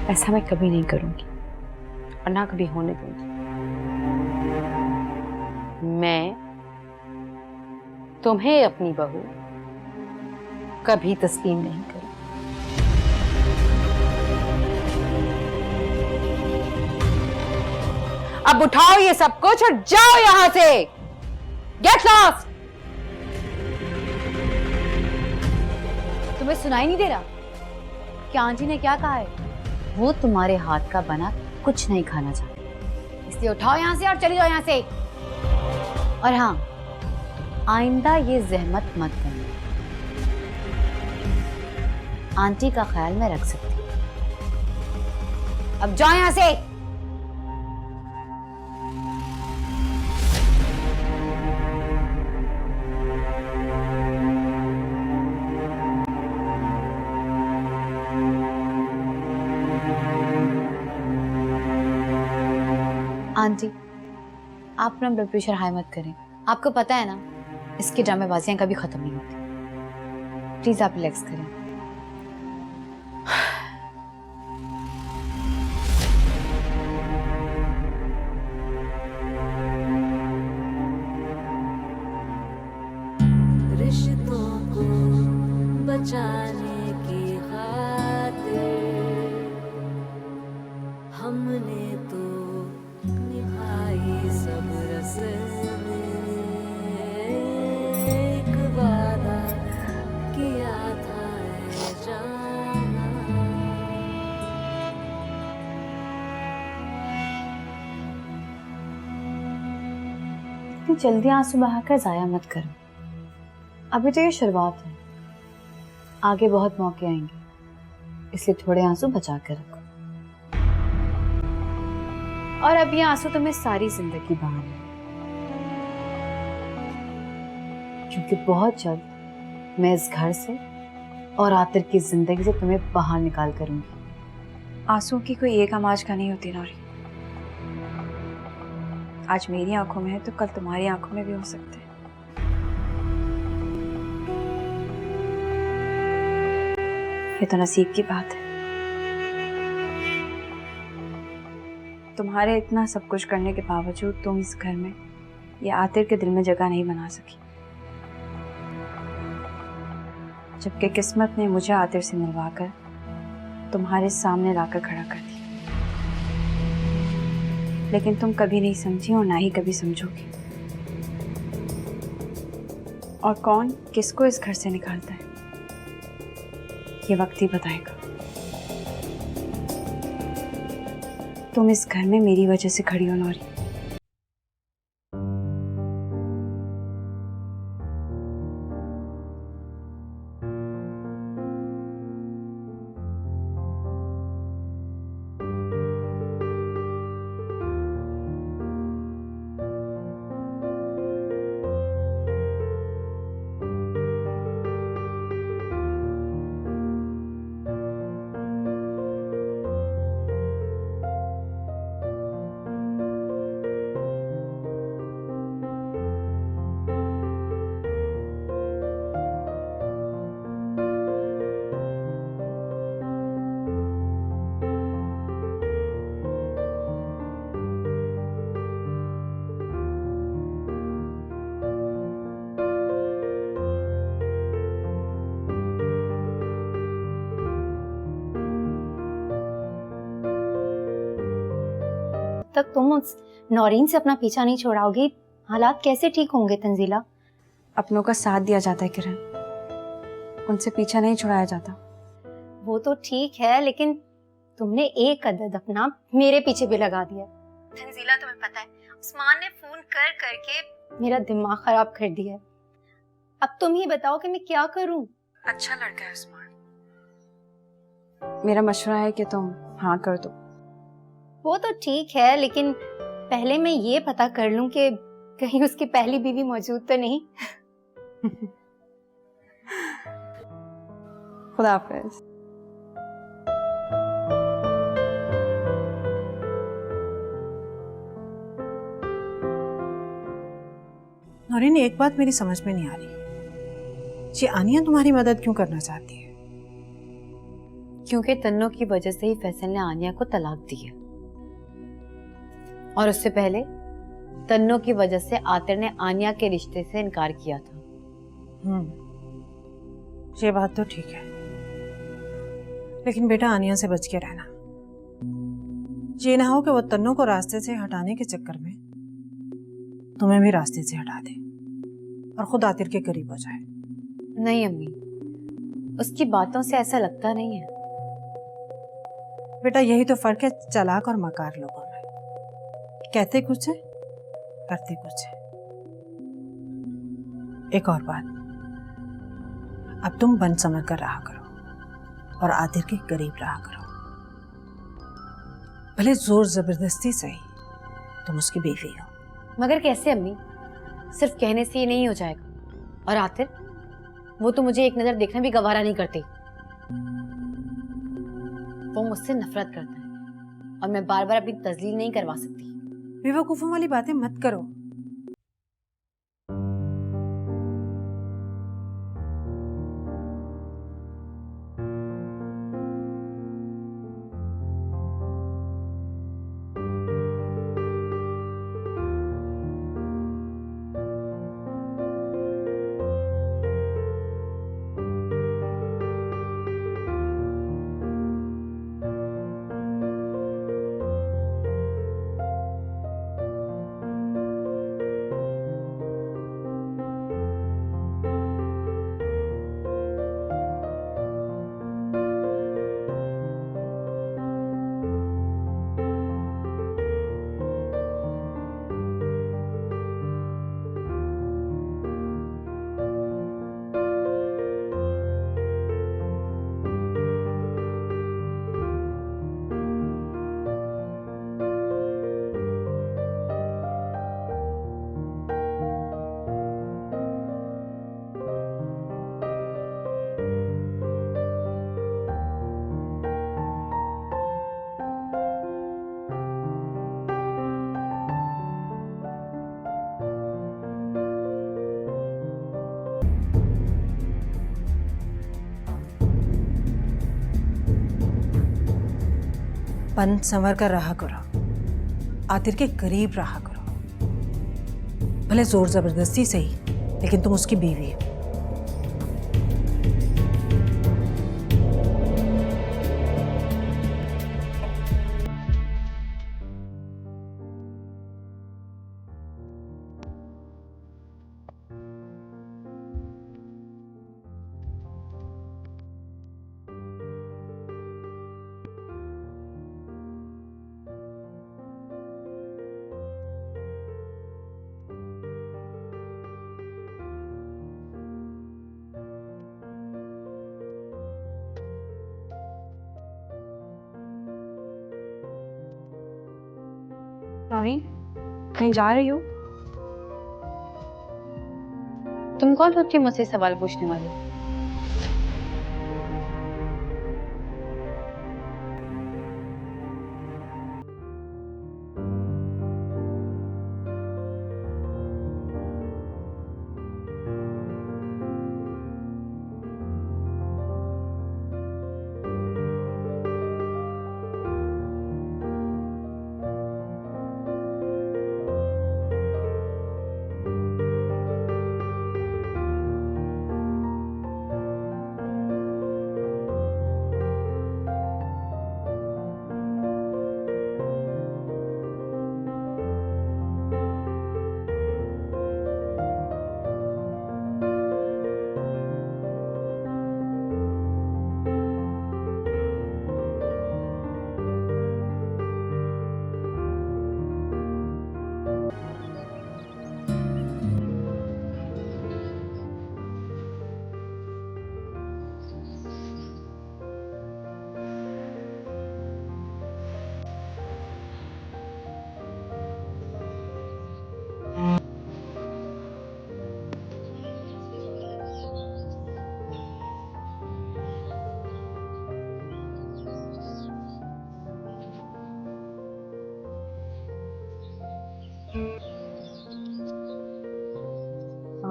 ऐसा मैं कभी नहीं करूंगी और ना कभी होने दूंगी। मैं तुम्हें अपनी बहू कभी तस्लीम नहीं करूंगी। अब उठाओ ये सब कुछ और जाओ यहां से। Get lost. तुम्हें सुनाई नहीं दे रहा कि आंटी ने क्या कहा है? वो तुम्हारे हाथ का बना कुछ नहीं खाना चाहती, इसलिए उठाओ यहां से और चली जाओ यहां से। और हाँ, आइंदा ये जहमत मत करना, आंटी का ख्याल मैं रख सकती हूँ। अब जाओ यहां से। आंटी, आप अपना ब्लड प्रेशर हाई मत करें। आपको पता है ना, इसकी ड्रामेबाजियां कभी खत्म नहीं होती। प्लीज आप रिलैक्स करें। रिश्तों को बचाने की खातिर हमने तो निभाई सब रस्में, एक वादा किया था ऐ जाना। इतनी जल्दी आंसू बहाकर जाया मत करो, अभी तो ये शुरुआत है, आगे बहुत मौके आएंगे, इसलिए थोड़े आंसू बचा कर रखो। और अब ये आंसू तुम्हें सारी जिंदगी बहाना है, क्योंकि बहुत जल्द मैं इस घर से और आतिर की जिंदगी से तुम्हें बाहर निकाल करूंगी। आंसू की कोई एक आवाज का नहीं होती नौरी। आज मेरी आंखों में है तो कल तुम्हारी आंखों में भी हो सकते हैं। ये तो नसीब की बात है। तुम्हारे इतना सब कुछ करने के बावजूद तुम इस घर में ये आतिर के दिल में जगह नहीं बना सकी, जबकि किस्मत ने मुझे आतिर से मिलवाकर तुम्हारे सामने लाकर खड़ा कर दिया। लेकिन तुम कभी नहीं समझी और ना ही कभी समझोगी। और कौन किसको इस घर से निकालता है ये वक्त ही बताएगा। तुम इस घर में मेरी वजह से खड़ी हो नौरी। तक तुम उस नौरीन से अपना पीछा नहीं छोड़ाओगी, हालात कैसे ठीक होंगे तंजीला? अपनों का साथ दिया जाता है किरण, उनसे पीछा नहीं छुड़ाया जाता। वो तो ठीक है, लेकिन तुमने एक अदद अपना मेरे पीछे भी लगा दिया। तंजीला, तुम्हें पता है उस्मान ने फोन कर करके मेरा दिमाग खराब कर दिया है। अब तुम ही बताओ कि मैं क्या करूं? अच्छा लड़का है उस्मान, मेरा मशवरा है कि तुम हाँ कर दो। वो तो ठीक है, लेकिन पहले मैं ये पता कर लूं कि कहीं उसकी पहली बीवी मौजूद तो नहीं। खुदा हाफिज। नौरीन, एक बात मेरी समझ में नहीं आ रही, ये आनिया तुम्हारी मदद क्यों करना चाहती है? क्योंकि तन्नो की वजह से ही फैसल ने आनिया को तलाक दी है, और उससे पहले तन्नो की वजह से आतिर ने आनिया के रिश्ते से इनकार किया था। ये बात तो ठीक है, लेकिन बेटा आनिया से बच के रहना। ये ना हो कि वो तन्नो को रास्ते से हटाने के चक्कर में तुम्हें भी रास्ते से हटा दे और खुद आतिर के करीब हो जाए। नहीं अम्मी, उसकी बातों से ऐसा लगता नहीं है। बेटा यही तो फर्क है चालाक और मकार लोगों में, कहते कुछ है करते कुछ है। एक और बात, अब तुम बन समझ कर रहा करो और आतिर के करीब रहा करो। भले जोर जबरदस्ती से ही, तुम उसकी बीवी हो। मगर कैसे अम्मी? सिर्फ कहने से ये नहीं हो जाएगा। और आतिर, वो तो मुझे एक नजर देखना भी गवारा नहीं करती। वो मुझसे नफरत करता है और मैं बार बार अपनी तजलील नहीं करवा सकती। बेवकूफों वाली बातें मत करो। बन संवर कर रहा करो, आतिर के करीब रहा करो। भले जोर जबरदस्ती से ही, लेकिन तुम उसकी बीवी हो। नौरीन, कहीं जा रही हो? तुम कौन होती हो मुझसे सवाल पूछने वाली?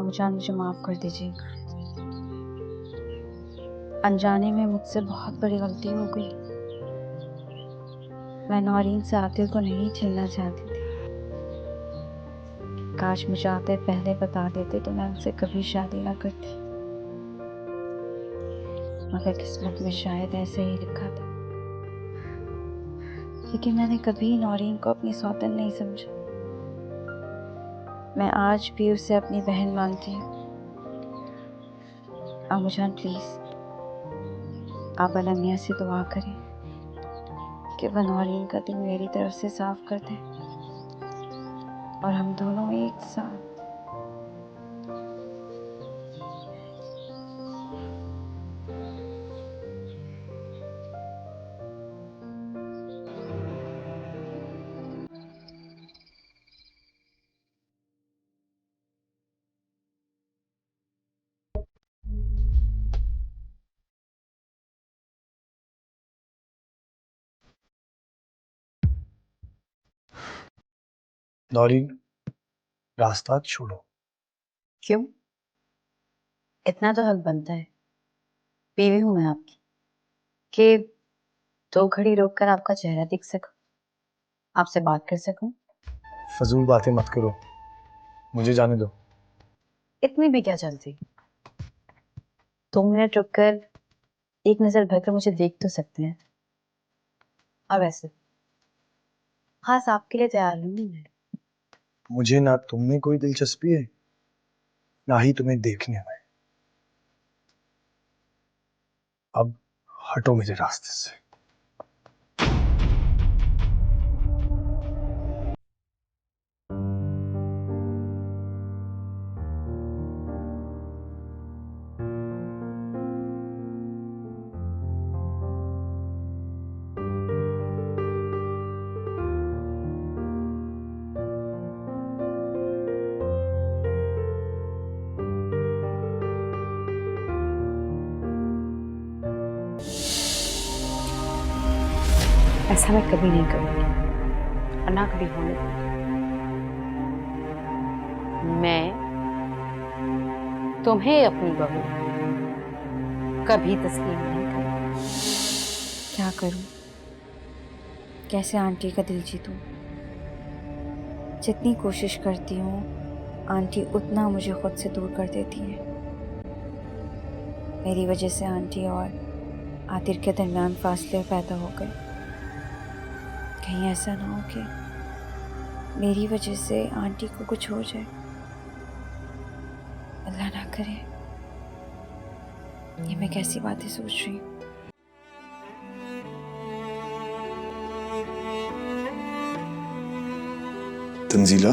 जान, मुझे माफ कर दीजिए। अनजाने में मुझसे बहुत बड़ी गलती हो गई। मैं नौरीन से आतिल को नहीं छेड़ना चाहती थी। काश मुझे आतिल पहले बता देते तो मैं उनसे कभी शादी ना करती, मगर किस्मत में शायद ऐसे ही लिखा था। लेकिन मैंने कभी नौरीन को अपनी सौतन नहीं समझा। मैं आज भी उसे अपनी बहन मानती हूँ। अम्मुजान प्लीज आप अलमिया से दुआ करें कि वह नौरीन का दिल मेरी तरफ से साफ कर दे और हम दोनों एक साथ। नौरीन, रास्ता छोड़ो। क्यों? इतना तो हक बनता है, बीवी हूं मैं आपकी, कि 2 घड़ी रोक कर आपका चेहरा दिख सकूं, आपसे बात कर सकूं। फजूल बातें मत करो, मुझे जाने दो। इतनी भी क्या चलती? 2 मिनट रुक कर एक नजर भरकर मुझे देख तो सकते हैं। और वैसे खास आपके लिए तैयार नहीं है। मुझे ना तुम में कोई दिलचस्पी है, ना ही तुम्हें देखने में। अब हटो मेरे रास्ते से। ऐसा मैं कभी नहीं करूंगी और ना कभी होने दूंगी। मैं तुम्हें अपनी बहू कभी तस्लीम नहीं करूंगी। क्या करूं? कैसे आंटी का दिल जीतूं? जितनी कोशिश करती हूँ आंटी उतना मुझे खुद से दूर कर देती है। मेरी वजह से आंटी और आतिर के दरमियान फासले पैदा हो गए। कहीं ऐसा ना हो कि मेरी वजह से आंटी को कुछ हो जाए। अल्लाह ना करे। ये मैं कैसी बातें सोच रही हूँ। तंजीला,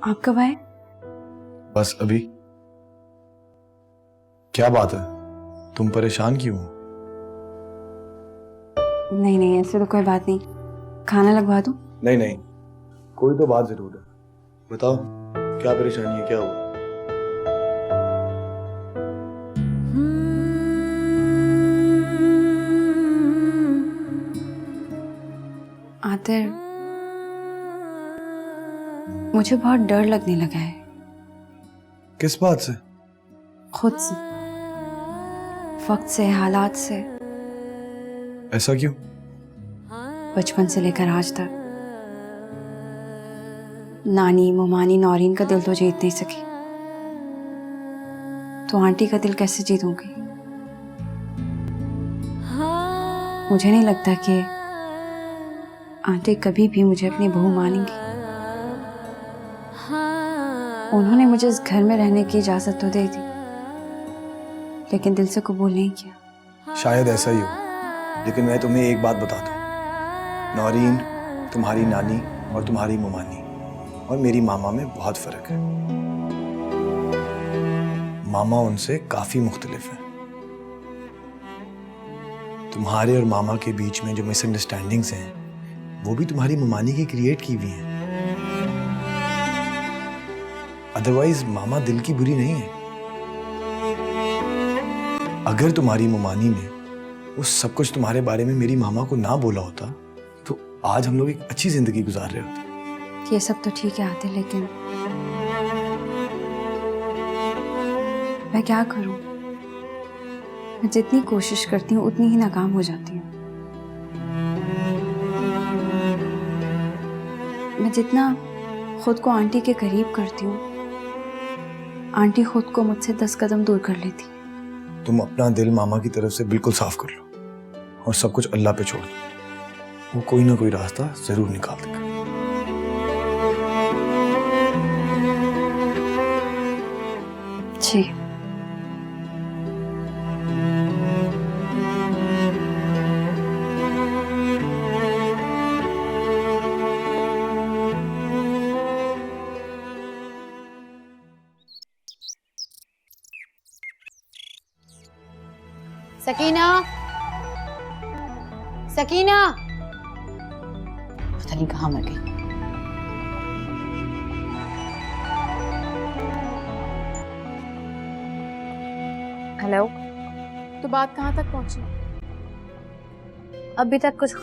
आप कब आए? बस अभी। क्या बात है, तुम परेशान क्यों हो? नहीं नहीं, ऐसे तो कोई बात नहीं। खाना लगवा दूं? नहीं नहीं, कोई तो बात जरूर है। बताओ क्या परेशानी है, क्या हुआ? आतिर, मुझे बहुत डर लगने लगा है। किस बात से? खुद से, वक्त से, हालात से। ऐसा क्यों? बचपन से लेकर आज तक नानी मुमानी नौरीन का दिल तो जीत नहीं सकी, तो आंटी का दिल कैसे जीतूंगी? मुझे नहीं लगता कि आंटी कभी भी मुझे अपनी बहू मानेंगी। उन्होंने मुझे इस घर में रहने की इजाजत तो दे दी, लेकिन दिल से कबूल नहीं किया। शायद ऐसा ही हो, लेकिन मैं तुम्हें एक बात बता दूं, नौरीन, तुम्हारी नानी और तुम्हारी मुमानी और मेरी मामा में बहुत फर्क है। मामा उनसे काफी मुख्तलिफ है। तुम्हारे और मामा के बीच में जो मिसअंडरस्टैंडिंग्स हैं, वो भी तुम्हारी मुमानी की क्रिएट की हुई हैं। अदरवाइज मामा दिल की बुरी नहीं है। अगर तुम्हारी मुमानी ने वो सब कुछ तुम्हारे बारे में मेरी मामा को ना बोला होता, तो आज हम लोग एक अच्छी जिंदगी गुजार रहे होते। ये सब तो ठीक है आते, लेकिन मैं क्या करूं? मैं जितनी कोशिश करती हूँ उतनी ही नाकाम हो जाती हूँ। मैं जितना खुद को आंटी के करीब करती हूँ, आंटी खुद को मुझसे 10 कदम दूर कर लेती। तुम अपना दिल मामा की तरफ से बिल्कुल साफ कर लो और सब कुछ अल्लाह पे छोड़ दो। वो कोई ना कोई रास्ता जरूर निकाल देगा। जी। सकीना, सकीना, पता नहीं कहाँ मर गई। हेलो। तो बात कहाँ तक पहुंची? अभी तक कुछ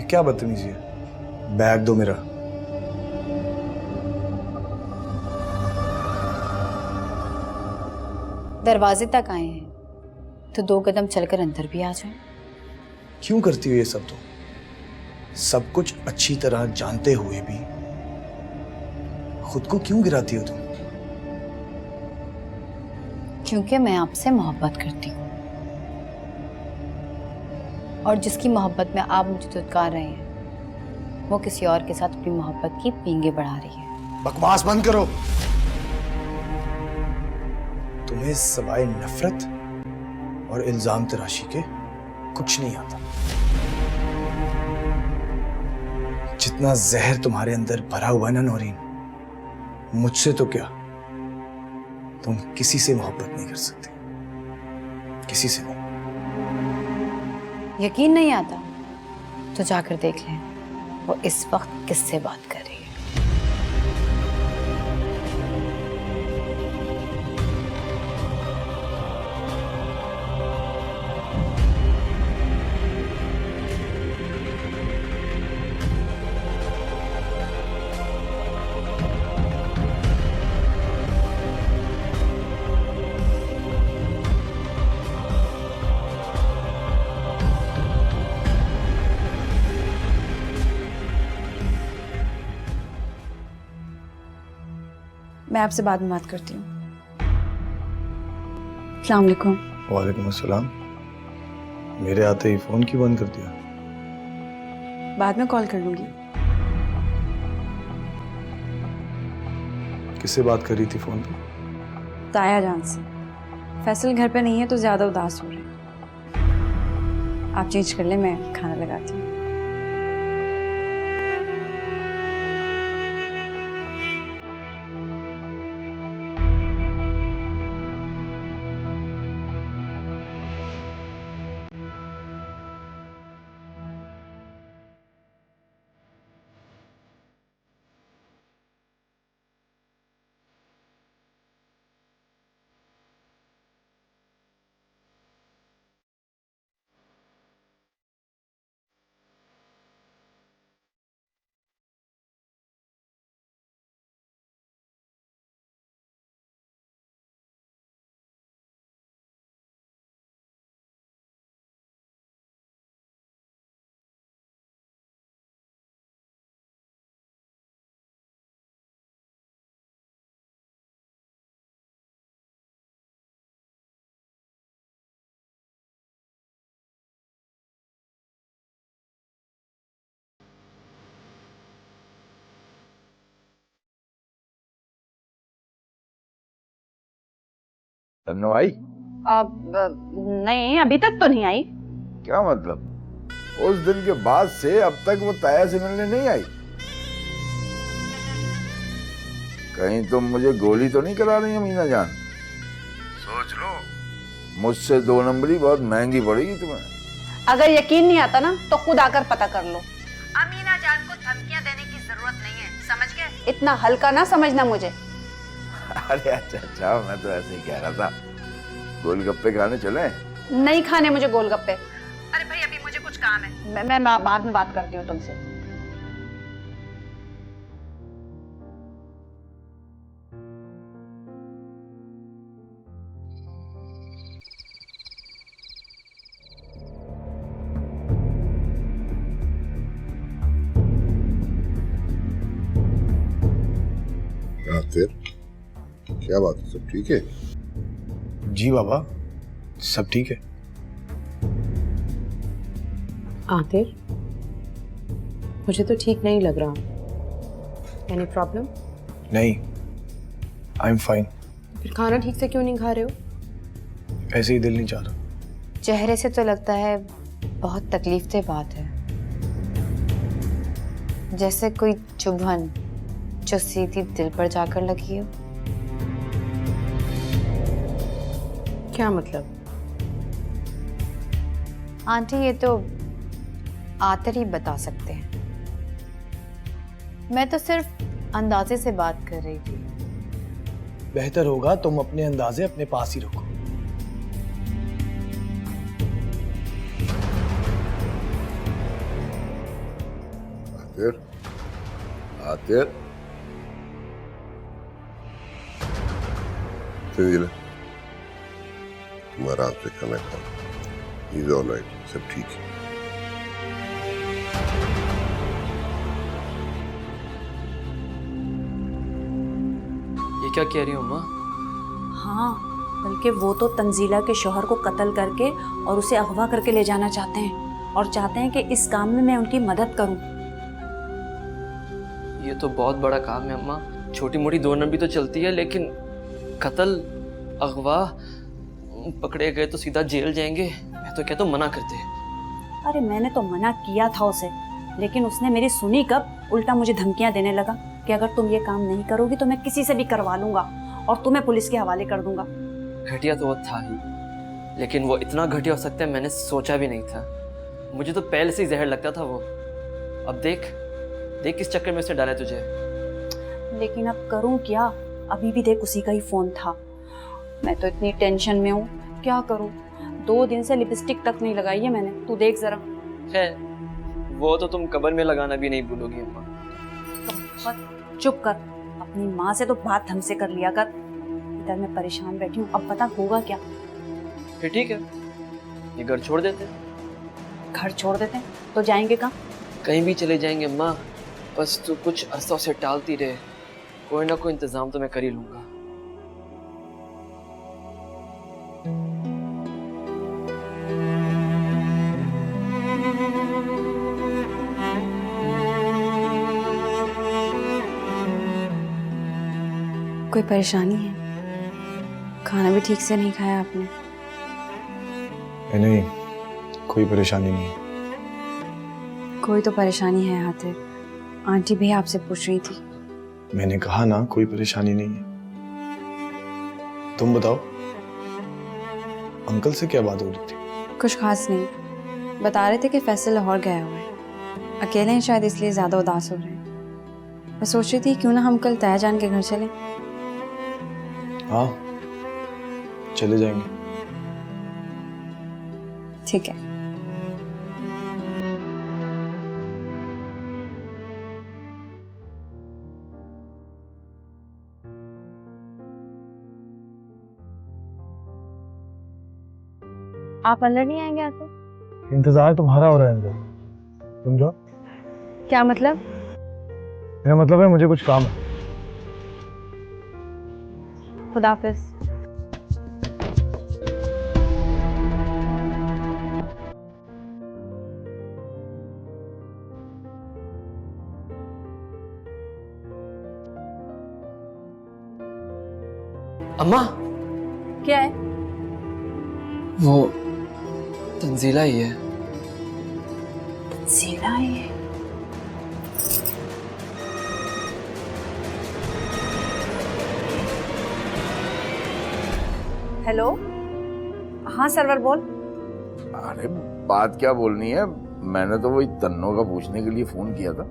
क्या बदतमीजी है? बैग दो मेरा। दरवाजे तक आए हैं तो 2 कदम चलकर अंदर भी आ जाए। क्यों करती हो ये सब? तुम सब कुछ अच्छी तरह जानते हुए भी खुद को क्यों गिराती हो तुम? क्योंकि मैं आपसे मोहब्बत करती हूँ और जिसकी मोहब्बत में आप मुझे धुतकार रहे हैं वो किसी और के साथ अपनी मोहब्बत की पींगे बढ़ा रही है। बकवास बंद करो। तुम्हें सवाए नफरत और इल्जाम तराशी के कुछ नहीं आता। जितना जहर तुम्हारे अंदर भरा हुआ ना नौरीन, मुझसे तो क्या, तुम किसी से मोहब्बत नहीं कर सकते, किसी से नहीं। यकीन नहीं आता तो जाकर देख लें वो इस वक्त किससे बात कर रही है। मैं आपसे बाद में बात करती हूँ। अस्सलाम वालेकुम। वालेकुम अस्सलाम। मेरे आते ही फोन क्यों बंद कर दिया? बाद में कॉल कर लूंगी। किससे बात कर रही थी फोन पे? ताया जान से। फैसल घर पे नहीं है तो ज्यादा उदास हो रहे हैं। आप चेंज कर ले, मैं खाना लगाती हूँ। तन्नो आई? अब नहीं, अभी तक तो नहीं आई। क्या मतलब? उस दिन के बाद से अब तक वो ताया से मिलने नहीं आई? कहीं तुम मुझे गोली तो नहीं करा रही हो मीना जान? सोच लो, मुझसे 2 नंबरी बहुत महंगी पड़ेगी तुम्हें। अगर यकीन नहीं आता ना तो खुद आकर पता कर लो। अमीना जान को धमकियां देने की जरूरत नहीं है, समझ गए? इतना हल्का ना समझना मुझे। अरे अच्छा, मैं तो ऐसे ही कह रहा था। गोलगप्पे खाने चले? नहीं खाने मुझे गोलगप्पे। अरे भाई अभी मुझे कुछ काम है, मैं बाद में बात करती हूँ तुमसे। फिर क्या बात है? सब ठीक है? जी बाबा, सब ठीक है। आतिर, मुझे तो ठीक नहीं लग रहा। Any problem? नहीं, आई एम फाइन। फिर खाना ठीक से क्यों नहीं खा रहे हो? ऐसे ही दिल नहीं चाहता। चेहरे से तो लगता है बहुत तकलीफ दे बात है, जैसे कोई चुभन जो सीधी दिल पर जाकर लगी हो। क्या मतलब? आंटी ये तो आतर ही बता सकते हैं। मैं तो सिर्फ अंदाजे से बात कर रही थी। बेहतर होगा तुम अपने अंदाजे अपने पास ही रखो। आतिर, आतिर, तंजीला तुम आराम से खाना खाओ। इज ऑल राइट, सब ठीक है। ये क्या कह रही हो अम्मा? हाँ, बल्कि वो तो तंजीला के शौहर को कत्ल करके और उसे अगवा करके ले जाना चाहते हैं और चाहते हैं कि इस काम में मैं उनकी मदद करूं। ये तो बहुत बड़ा काम है अम्मा। छोटी मोटी 2 नंबरी तो चलती है, लेकिन कत्ल, अगवा, पकड़े गए तो सीधा जेल जाएंगे। मैं तो कहता हूँ मना करते। अरे मैंने तो मना किया था उसे, लेकिन उसने मेरी सुनी कब? उल्टा मुझे धमकियां देने लगा कि अगर तुम ये काम नहीं करोगी तो मैं किसी से भी करवा लूंगा और तुम्हें पुलिस के हवाले कर दूंगा। घटिया तो वो था ही, लेकिन वो इतना घटिया हो सकता है मैंने सोचा भी नहीं था। मुझे तो पहले से ही जहर लगता था वो। अब देख देख किस चक्कर में उसने डाला तुझे। लेकिन अब करूं क्या? अभी भी देख उसी का ही फोन था। मैं तो इतनी टेंशन में हूँ, क्या करूं? 2 दिन से लिपस्टिक तक नहीं लगाई है मैंने, तू देख जरा। खैर वो तो तुम कब्र में लगाना भी नहीं भूलोगी अम्मा। चुप कर, अपनी माँ से तो बात ढंग से कर लिया कर। इधर मैं परेशान बैठी हूँ, अब पता होगा क्या? फिर ठीक है, ये घर छोड़ देते हैं। घर छोड़ देते हैं तो जाएंगे कहाँ? कहीं भी चले जाएंगे अम्मा, बस तू कुछ अरसा से टालती रहे। कोई ना कोई इंतजाम तो मैं कर ही लूंगा। कोई परेशानी है? खाना भी ठीक से नहीं खाया आपने? नहीं, कोई परेशानी नहीं है। कोई तो परेशानी है आतिर। आंटी भी आपसे पूछ रही थी। मैंने कहा ना कोई परेशानी नहीं है। तुम बताओ, अंकल से क्या बात हो रही थी? कुछ खास नहीं, बता रहे थे कि फैसल लाहौर गया हुआ है, अकेले हैं शायद इसलिए ज्यादा उदास हो रहे हैं। मैं सोच रही थी क्यों ना हम कल ताया जान के घर चलें। हाँ, चले जाएंगे। ठीक है। आप अंदर नहीं आएंगे आते? इंतजार तुम्हारा हो रहा है अंदर, तुम जाओ। क्या मतलब? मेरा मतलब है मुझे कुछ काम है। खुदा हाफिज। अम्मा, क्या है? वो तंजीला ही है। तंजीला ही है? हेलो, हाँ सरवर बोल। अरे बात क्या बोलनी है, मैंने तो वही तन्नो का पूछने के लिए फोन किया था।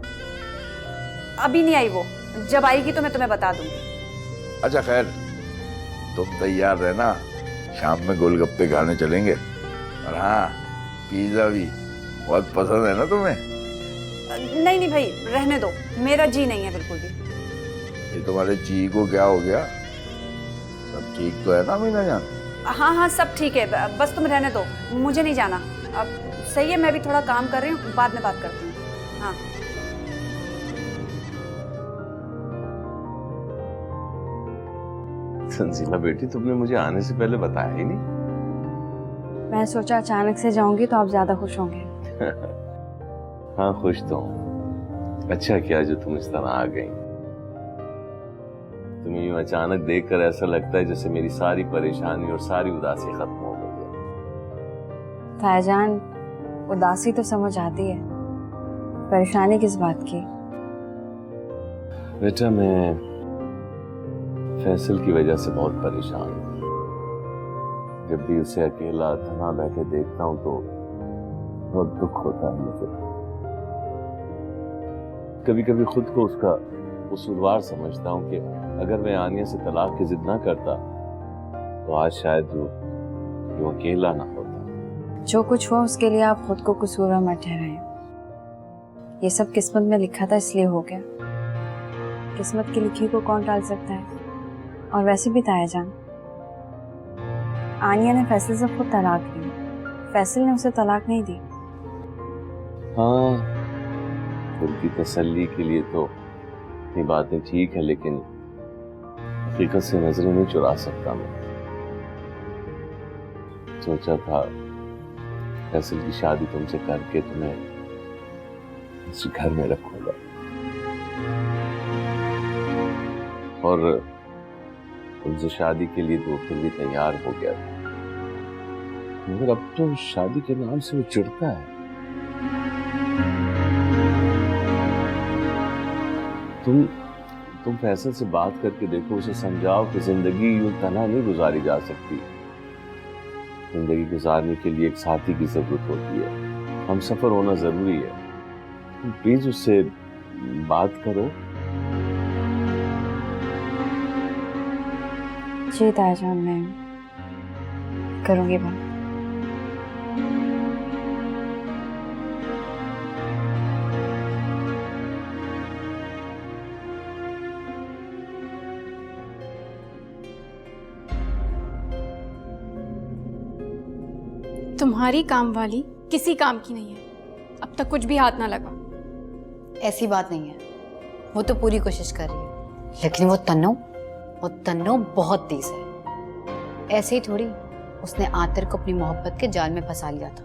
अभी नहीं आई वो, जब आएगी तो मैं तुम्हें बता दूंगी। अच्छा खैर, तुम तैयार रहना, शाम में गोलगप्पे खाने चलेंगे। और हाँ, पिज्जा भी बहुत पसंद है ना तुम्हें? नहीं नहीं भाई, रहने दो, मेरा जी नहीं है बिल्कुल भी। ये तुम्हारे जी को क्या हो गया? सब ठीक तो है ना मीना जान? हाँ हाँ सब ठीक है, बस तुम रहने दो, मुझे नहीं जाना। अब सही है, मैं भी थोड़ा काम कर रही हूँ, बाद में बात करती हूँ। हाँ तंजीला बेटी, तुमने मुझे आने से पहले बताया ही नहीं। मैं सोचा अचानक से जाऊंगी तो आप ज्यादा खुश होंगे। हाँ खुश तो हूँ। अच्छा किया जो तुम इस तरह आ गई। तुम्हें यूं अचानक देखकर ऐसा लगता है जैसे मेरी सारी परेशानी और सारी उदासी खत्म हो गई है। तायाजान, उदासी तो समझ आती है, परेशानी किस बात की? बेटा मैं फैसल की वजह से बहुत परेशान हूँ। जब भी उसे अकेला तना बैठे देखता हूँ तो बहुत दुख होता है मुझे। कभी कभी खुद को उसका कसूरवार समझता हूँ कि अगर मैं आनिया से तलाक की जिद ना करता तो आज शायद वो अकेला ना होता। जो कुछ हुआ उसके लिए आप खुद को कसूरवार मत ठहराएं। ये सब किस्मत में लिखा था इसलिए हो गया। किस्मत की लिखी को कौन टाल सकता है। और वैसे भी ताया जान, आनिया ने फैसल से खुद तलाक ली, फैसल ने उसे तलाक नहीं दी। हाँ, उनकी तसल्ली के लिए तो ये बातें ठीक है, लेकिन हकीकत से नजरें नहीं चुरा सकता मैं। सोचा था फैसल की शादी तुमसे करके तुम्हें इस घर में रखूंगा, और तुमसे शादी के लिए तो फिर भी तैयार हो गया था, मगर अब तो शादी के नाम से वो चिढ़ता है। तुम फैसल से बात करके देखो, उसे समझाओ कि जिंदगी यूं तन्हा नहीं गुजारी जा सकती। जिंदगी गुजारने के लिए एक साथी की जरूरत होती है, हम सफर होना जरूरी है। तुम प्लीज उससे बात करो। जी ताया जान, मैं करूंगी बात। तुम्हारी काम वाली किसी काम की नहीं है, अब तक कुछ भी हाथ ना लगा। ऐसी बात नहीं है, वो तो पूरी कोशिश कर रही है, लेकिन वो तन्नो बहुत तेज है। ऐसे ही थोड़ी उसने आतिर को अपनी मोहब्बत के जाल में फंसा लिया था।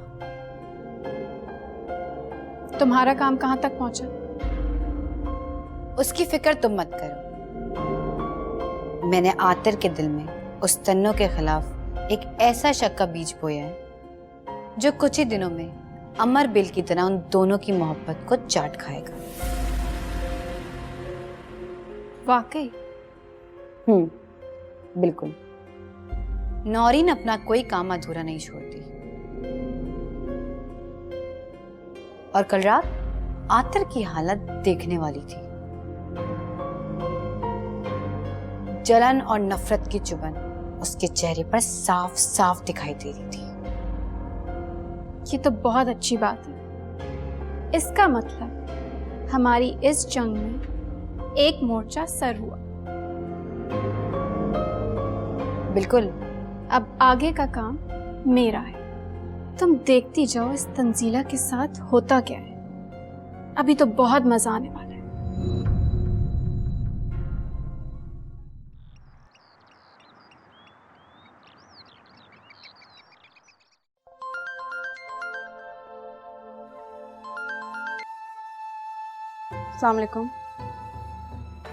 तुम्हारा काम कहाँ तक पहुंचा? उसकी फिक्र तुम मत करो। मैंने आतिर के दिल में उस तन्नो के खिलाफ एक ऐसा शक का बीज बोया है जो कुछ ही दिनों में अमर बिल की तरह उन दोनों की मोहब्बत को चाट खाएगा। वाकई? बिल्कुल। नौरीन अपना कोई काम अधूरा नहीं छोड़ती। और कल रात आतिर की हालत देखने वाली थी। जलन और नफरत की चुभन उसके चेहरे पर साफ साफ दिखाई दे रही थी। ये तो बहुत अच्छी बात है। इसका मतलब हमारी इस जंग में एक मोर्चा सर हुआ। बिल्कुल। अब आगे का काम मेरा है। तुम देखती जाओ इस तंजीला के साथ होता क्या है। अभी तो बहुत मजा आने वाला है। अस्सलाम वालेकुम।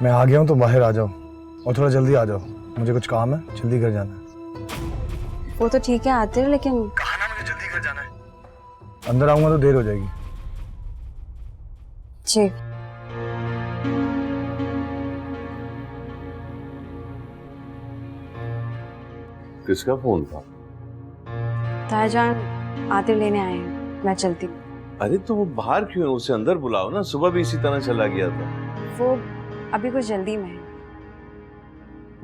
मैं आ गया हूँ तो बाहर आ जाओ, और थोड़ा जल्दी आ जाओ, मुझे कुछ काम है, जल्दी घर जाना है। वो तो ठीक है आतिर, लेकिन कहा ना मुझे जल्दी घर जाना है। अंदर आऊंगा तो देर हो जाएगी। जी। किसका फोन था? ताया जान आतिर लेने आए हैं, मैं चलती हूँ। अरे तो वो बाहर क्यों है? उसे अंदर बुलाओ ना, सुबह भी इसी तरह चला गया था। वो अभी कुछ जल्दी में है,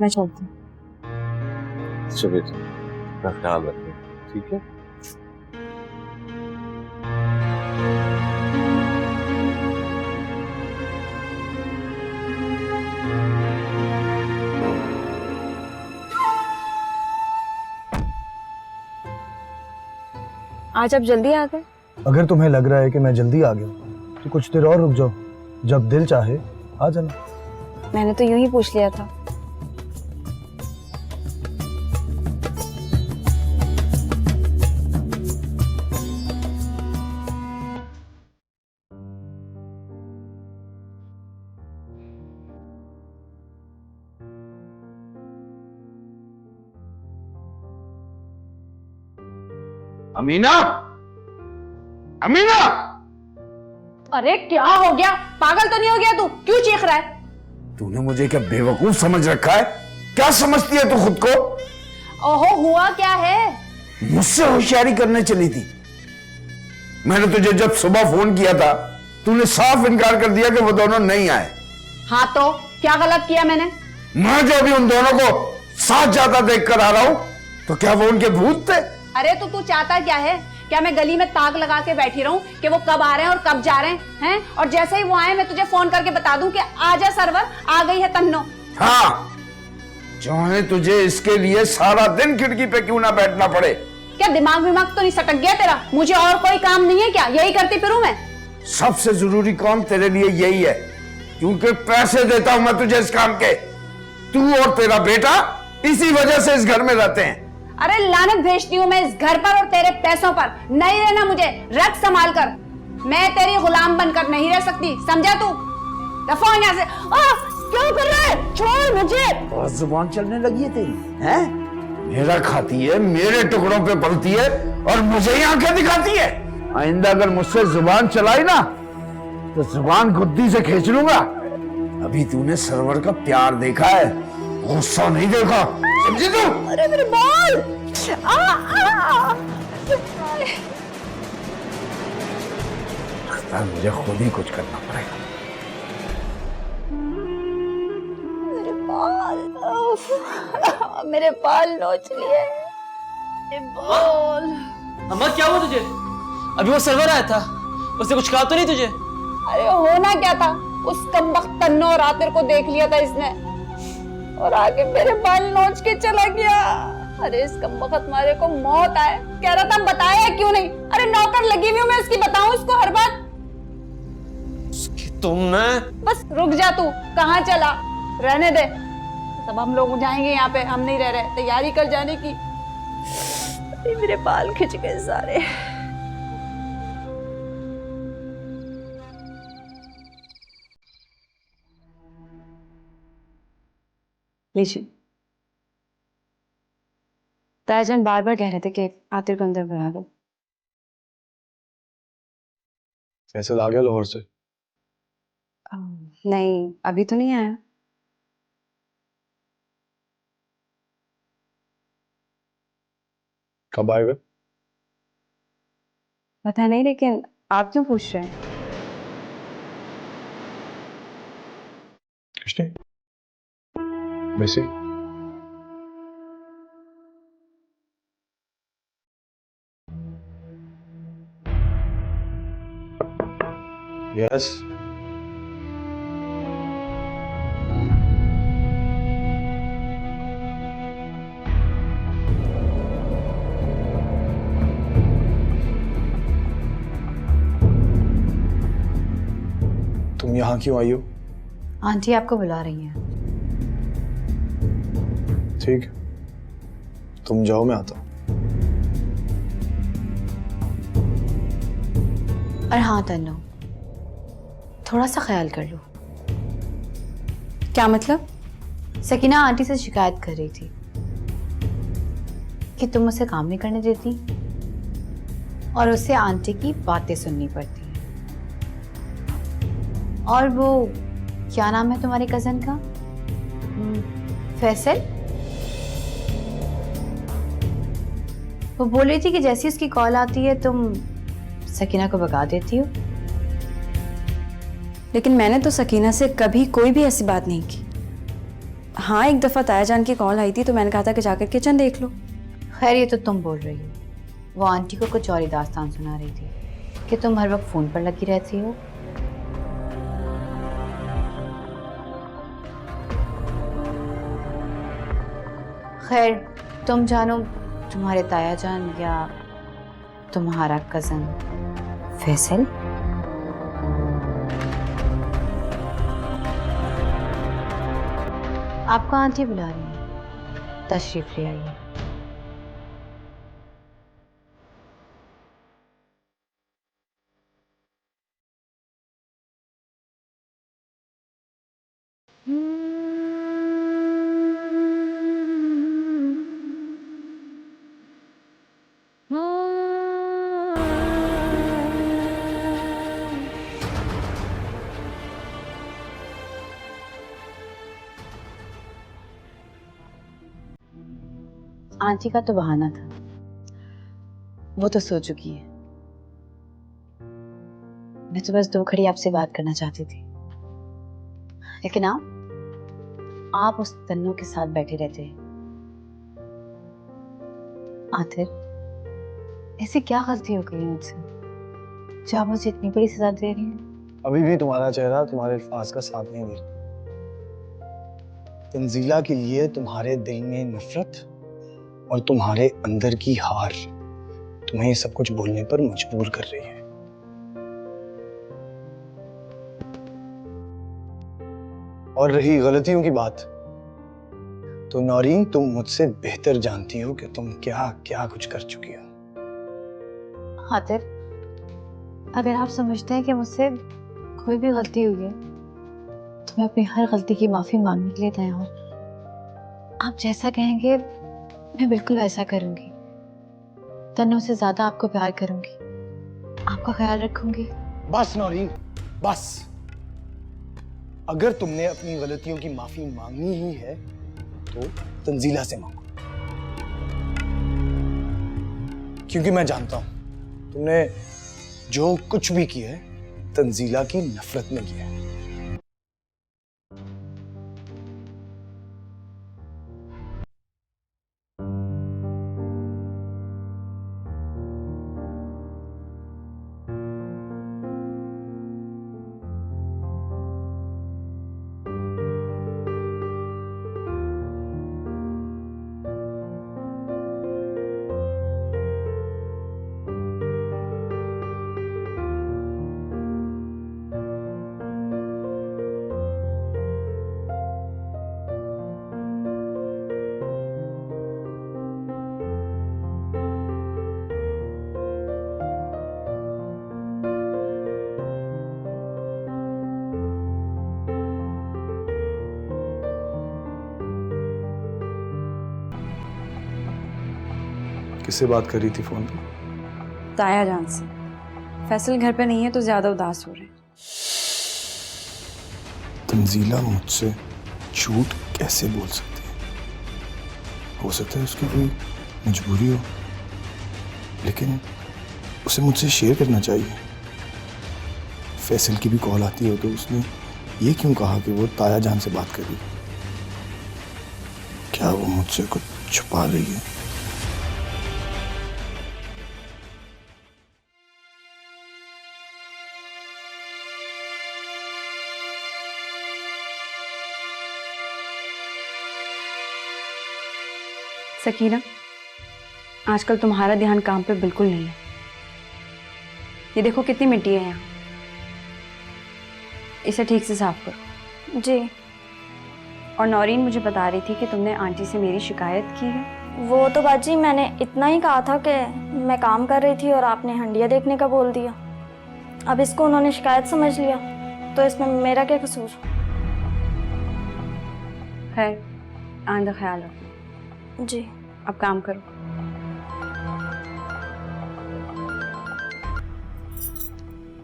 मैं चलती हूँ। अच्छा बेटा, अपना ख्याल रखो, ठीक है? आज आप जल्दी आ गए? अगर तुम्हें लग रहा है कि मैं जल्दी आ गया तो कुछ देर और रुक जाओ, जब दिल चाहे आ जाना। मैंने तो यूं ही पूछ लिया था। अमीना, अमीना! अरे क्या हो गया? पागल तो नहीं हो गया तू? क्यों चीख रहा है? तूने मुझे क्या बेवकूफ समझ रखा है? क्या समझती है तू खुद को? ओहो, हुआ क्या है? मुझसे होशियारी करने चली थी। मैंने तुझे जब सुबह फोन किया था, तूने साफ इनकार कर दिया कि वो दोनों नहीं आए। हाँ तो क्या गलत किया मैंने? मैं जो अभी उन दोनों को साथ जाता देख कर आ रहा हूं, तो क्या वो उनके भूत थे? अरे तो तू चाहता क्या है? क्या मैं गली में ताक लगा के बैठी रहूं कि वो कब आ रहे हैं और कब जा रहे हैं? और जैसे ही वो आए मैं तुझे फोन करके बता दूं कि आजा सरवर, आ गई है तन्नो। हाँ, चाहे तुझे इसके लिए सारा दिन खिड़की पे क्यों ना बैठना पड़े। क्या दिमाग विमाग तो नहीं सटक गया तेरा? मुझे और कोई काम नहीं है क्या? यही करती फिरूं मैं? सबसे जरूरी काम तेरे लिए यही है, क्योंकि पैसे देता हूं मैं तुझे इस काम के। तू और तेरा बेटा इसी वजह से इस घर में रहते हैं। अरे लानत भेजती हूँ मैं इस घर पर और तेरे पैसों पर। नहीं रहना मुझे, रख संभाल कर। मैं तेरी गुलाम बनकर नहीं रह सकती, समझा तू? दफा यहाँ से। क्यों कर रहा है? छोड़ मुझे। और जुबान चलने लगी है तेरी, हैं? मेरा खाती है, मेरे टुकड़ों पे पलती है और मुझे ही आंखें दिखाती है। आइंदा अगर मुझसे जुबान चलाई ना तो जुबान गुद्दी से खींच लूंगा। अभी तूने सरवर का प्यार देखा है, गुस्सा नहीं देखा, समझी तू? अरे मेरे बाल! मुझे खुद ही कुछ करना पड़ेगा। मेरे बाल, मेरे बाल नोच लिए। मेरे बाल। अम्मा क्या हुआ तुझे? अभी वो सरवर आया था, उसने कुछ कहा तो नहीं तुझे? अरे होना क्या था, उस कमबख्त तन्नो और आतिर को देख लिया था इसने और आगे मेरे बाल नोच के चला गया। अरे इस कमबख्त मारे को मौत आए, कह रहा था बताया क्यों नहीं? अरे नौकर लगी हुई हूं मैं उसकी, बताऊं इसको हर बात? तुमने बस रुक जा तू, कहाँ चला? रहने दे, सब हम लोग जाएंगे यहाँ पे, हम नहीं रह रहे, तैयारी कर जाने की। अरे मेरे बाल खिंच गए सारे। लीजिए। तायाजान बार बार कह रहे थे कि आतिर को अंदर बुला दो। फैसल आ गया लाहौर से? नहीं, अभी तो नहीं आया। कब आएगा? पता नहीं, लेकिन आप क्यों पूछ रहे हैं? कुछ नहीं, वैसे यस। तुम यहाँ क्यों आई हो? आंटी आपको बुला रही हैं। ठीक, तुम जाओ, मैं आता हूँ। और हाँ तन्नो, थोड़ा सा ख्याल कर लो। क्या मतलब? सकीना आंटी से शिकायत कर रही थी कि तुम उसे काम नहीं करने देती और उसे आंटी की बातें सुननी पड़ती हैं। और वो क्या नाम है तुम्हारे कजन का? फैसल? वो बोल रही थी कि जैसी उसकी कॉल आती है तुम सकीना को भगा देती हो। लेकिन मैंने तो सकीना से कभी कोई भी ऐसी बात नहीं की। हाँ, एक दफ़ा तायाजान की कॉल आई थी तो मैंने कहा था कि जाकर किचन देख लो। खैर ये तो तुम बोल रही हो, वो आंटी को कुछ और ही दास्तान सुना रही थी कि तुम हर वक्त फ़ोन पर लगी रहती हो। खैर तुम जानो, तुम्हारे तायाजान या तुम्हारा कज़न फैसल। आपको आंटी बुला रही है, तशरीफ ले आइए। आंटी का तो बहाना था, वो तो सो चुकी है। मैं तो बस 2 घड़ी आपसे बात करना चाहती थी, लेकिन आप उस तन्नों के साथ बैठे रहते हैं। आतिर, ऐसे क्या गलती हो गई मुझसे जो आप मुझे इतनी बड़ी सजा दे रही हैं? अभी भी तुम्हारा चेहरा तुम्हारे अल्फाज का साथ नहीं दे रहा। तंजीला के लिए तुम्हारे दिल में नफरत और तुम्हारे अंदर की हार तुम्हें ये सब कुछ बोलने पर मजबूर कर रही है। और रही गलतियों की बात, तो नौरीन तुम मुझसे बेहतर जानती हो कि तुम क्या क्या कुछ कर चुकी हो। आतिफ, अगर आप समझते हैं कि मुझसे कोई भी गलती हुई है तो मैं अपनी हर गलती की माफी मांगने के लिए तैयार हूँ। आप जैसा कहेंगे मैं बिल्कुल वैसा करूंगी। तन्नू से ज्यादा आपको प्यार करूंगी, आपका ख्याल रखूंगी। बस नौरीन, बस। अगर तुमने अपनी गलतियों की माफी मांगनी ही है तो तंजीला से मांगो, क्योंकि मैं जानता हूं तुमने जो कुछ भी किया है तंजीला की नफरत में किया है। किससे बात कर रही थी फोन पे? ताया जान से। फैसल घर पे नहीं है तो ज्यादा उदास हो रहे हैं। तंजीला मुझसे झूठ कैसे बोल सकती है? हो सकता है उसकी कोई मजबूरी हो, लेकिन उसे मुझसे शेयर करना चाहिए। फैसल की भी कॉल आती हो तो उसने ये क्यों कहा कि वो ताया जान से बात कर रही है? क्या वो मुझसे कुछ छुपा रही है? सकीना, आजकल तुम्हारा ध्यान काम पे बिल्कुल नहीं है। ये देखो कितनी मिट्टी है यहाँ, इसे ठीक से साफ करो। जी। और नौरीन मुझे बता रही थी कि तुमने आंटी से मेरी शिकायत की है। वो तो बाजी मैंने इतना ही कहा था कि मैं काम कर रही थी और आपने हंडिया देखने का बोल दिया। अब इसको उन्होंने शिकायत समझ लिया तो इसमें मेरा क्या कसूर? खैर, आइंदा ख्याल रखो। जी। अब काम करो।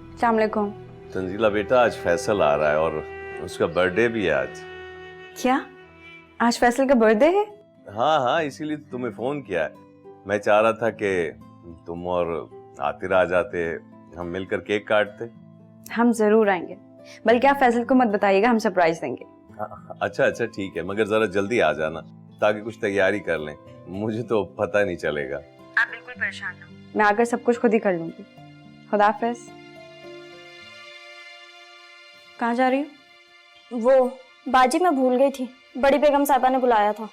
अस्सलाम वालेकुम। तंजीला बेटा, आज फैसल आ रहा है और उसका बर्थडे भी है आज। क्या आज फैसल का बर्थडे है? हाँ हाँ, इसीलिए तो तुम्हें फोन किया है। मैं चाह रहा था कि तुम और आतिरा आ जाते, हम मिलकर केक काटते। हम जरूर आएंगे, बल्कि आप फैसल को मत बताइएगा, हम सरप्राइज देंगे। अच्छा अच्छा ठीक है, मगर जरा जल्दी आ जाना ताकि कुछ तैयारी कर लें। मुझे तो पता नहीं चलेगा। आप बिल्कुल परेशान ना हो, मैं आकर सब कुछ खुद ही कर लूंगी। खुदा हाफिज। कहाँ जा रही हो? वो बाजी मैं भूल गई थी, बड़ी बेगम साहिबा ने बुलाया था।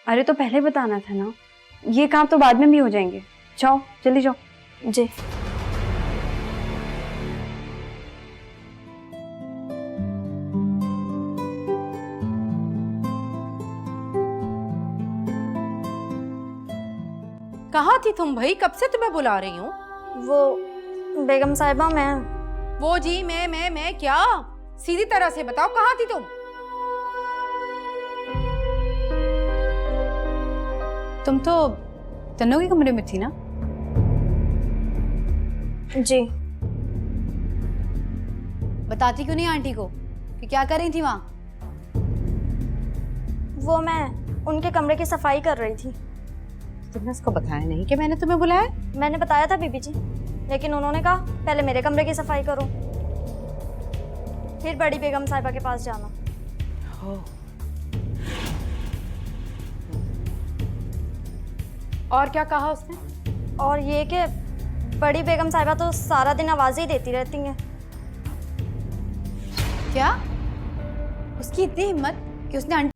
अरे तो पहले बताना था ना, ये काम तो बाद में भी हो जाएंगे। जाओ जल्दी जाओ। जी। कहाँ थी तुम भाई? कब से तुम्हें बुला रही हूँ। वो बेगम साहिबा मैं वो जी मैं क्या? सीधी तरह से बताओ, कहाँ थी तुम? तुम तो तन्नू के कमरे में थी ना? जी। बताती क्यों नहीं आंटी को कि क्या कर रही थी वहां? वो मैं उनके कमरे की सफाई कर रही थी। तुमने उसको बताया नहीं कि मैंने तुम्हें बुलाया? मैंने बताया था बीबी जी, लेकिन उन्होंने कहा पहले मेरे कमरे की सफाई करो, फिर बड़ी बेगम साहिबा के पास जाना। और क्या कहा उसने? और ये कि बड़ी बेगम साहिबा तो सारा दिन आवाज़ें ही देती रहती हैं। क्या? उसकी इतनी हिम्मत कि उसने आंटी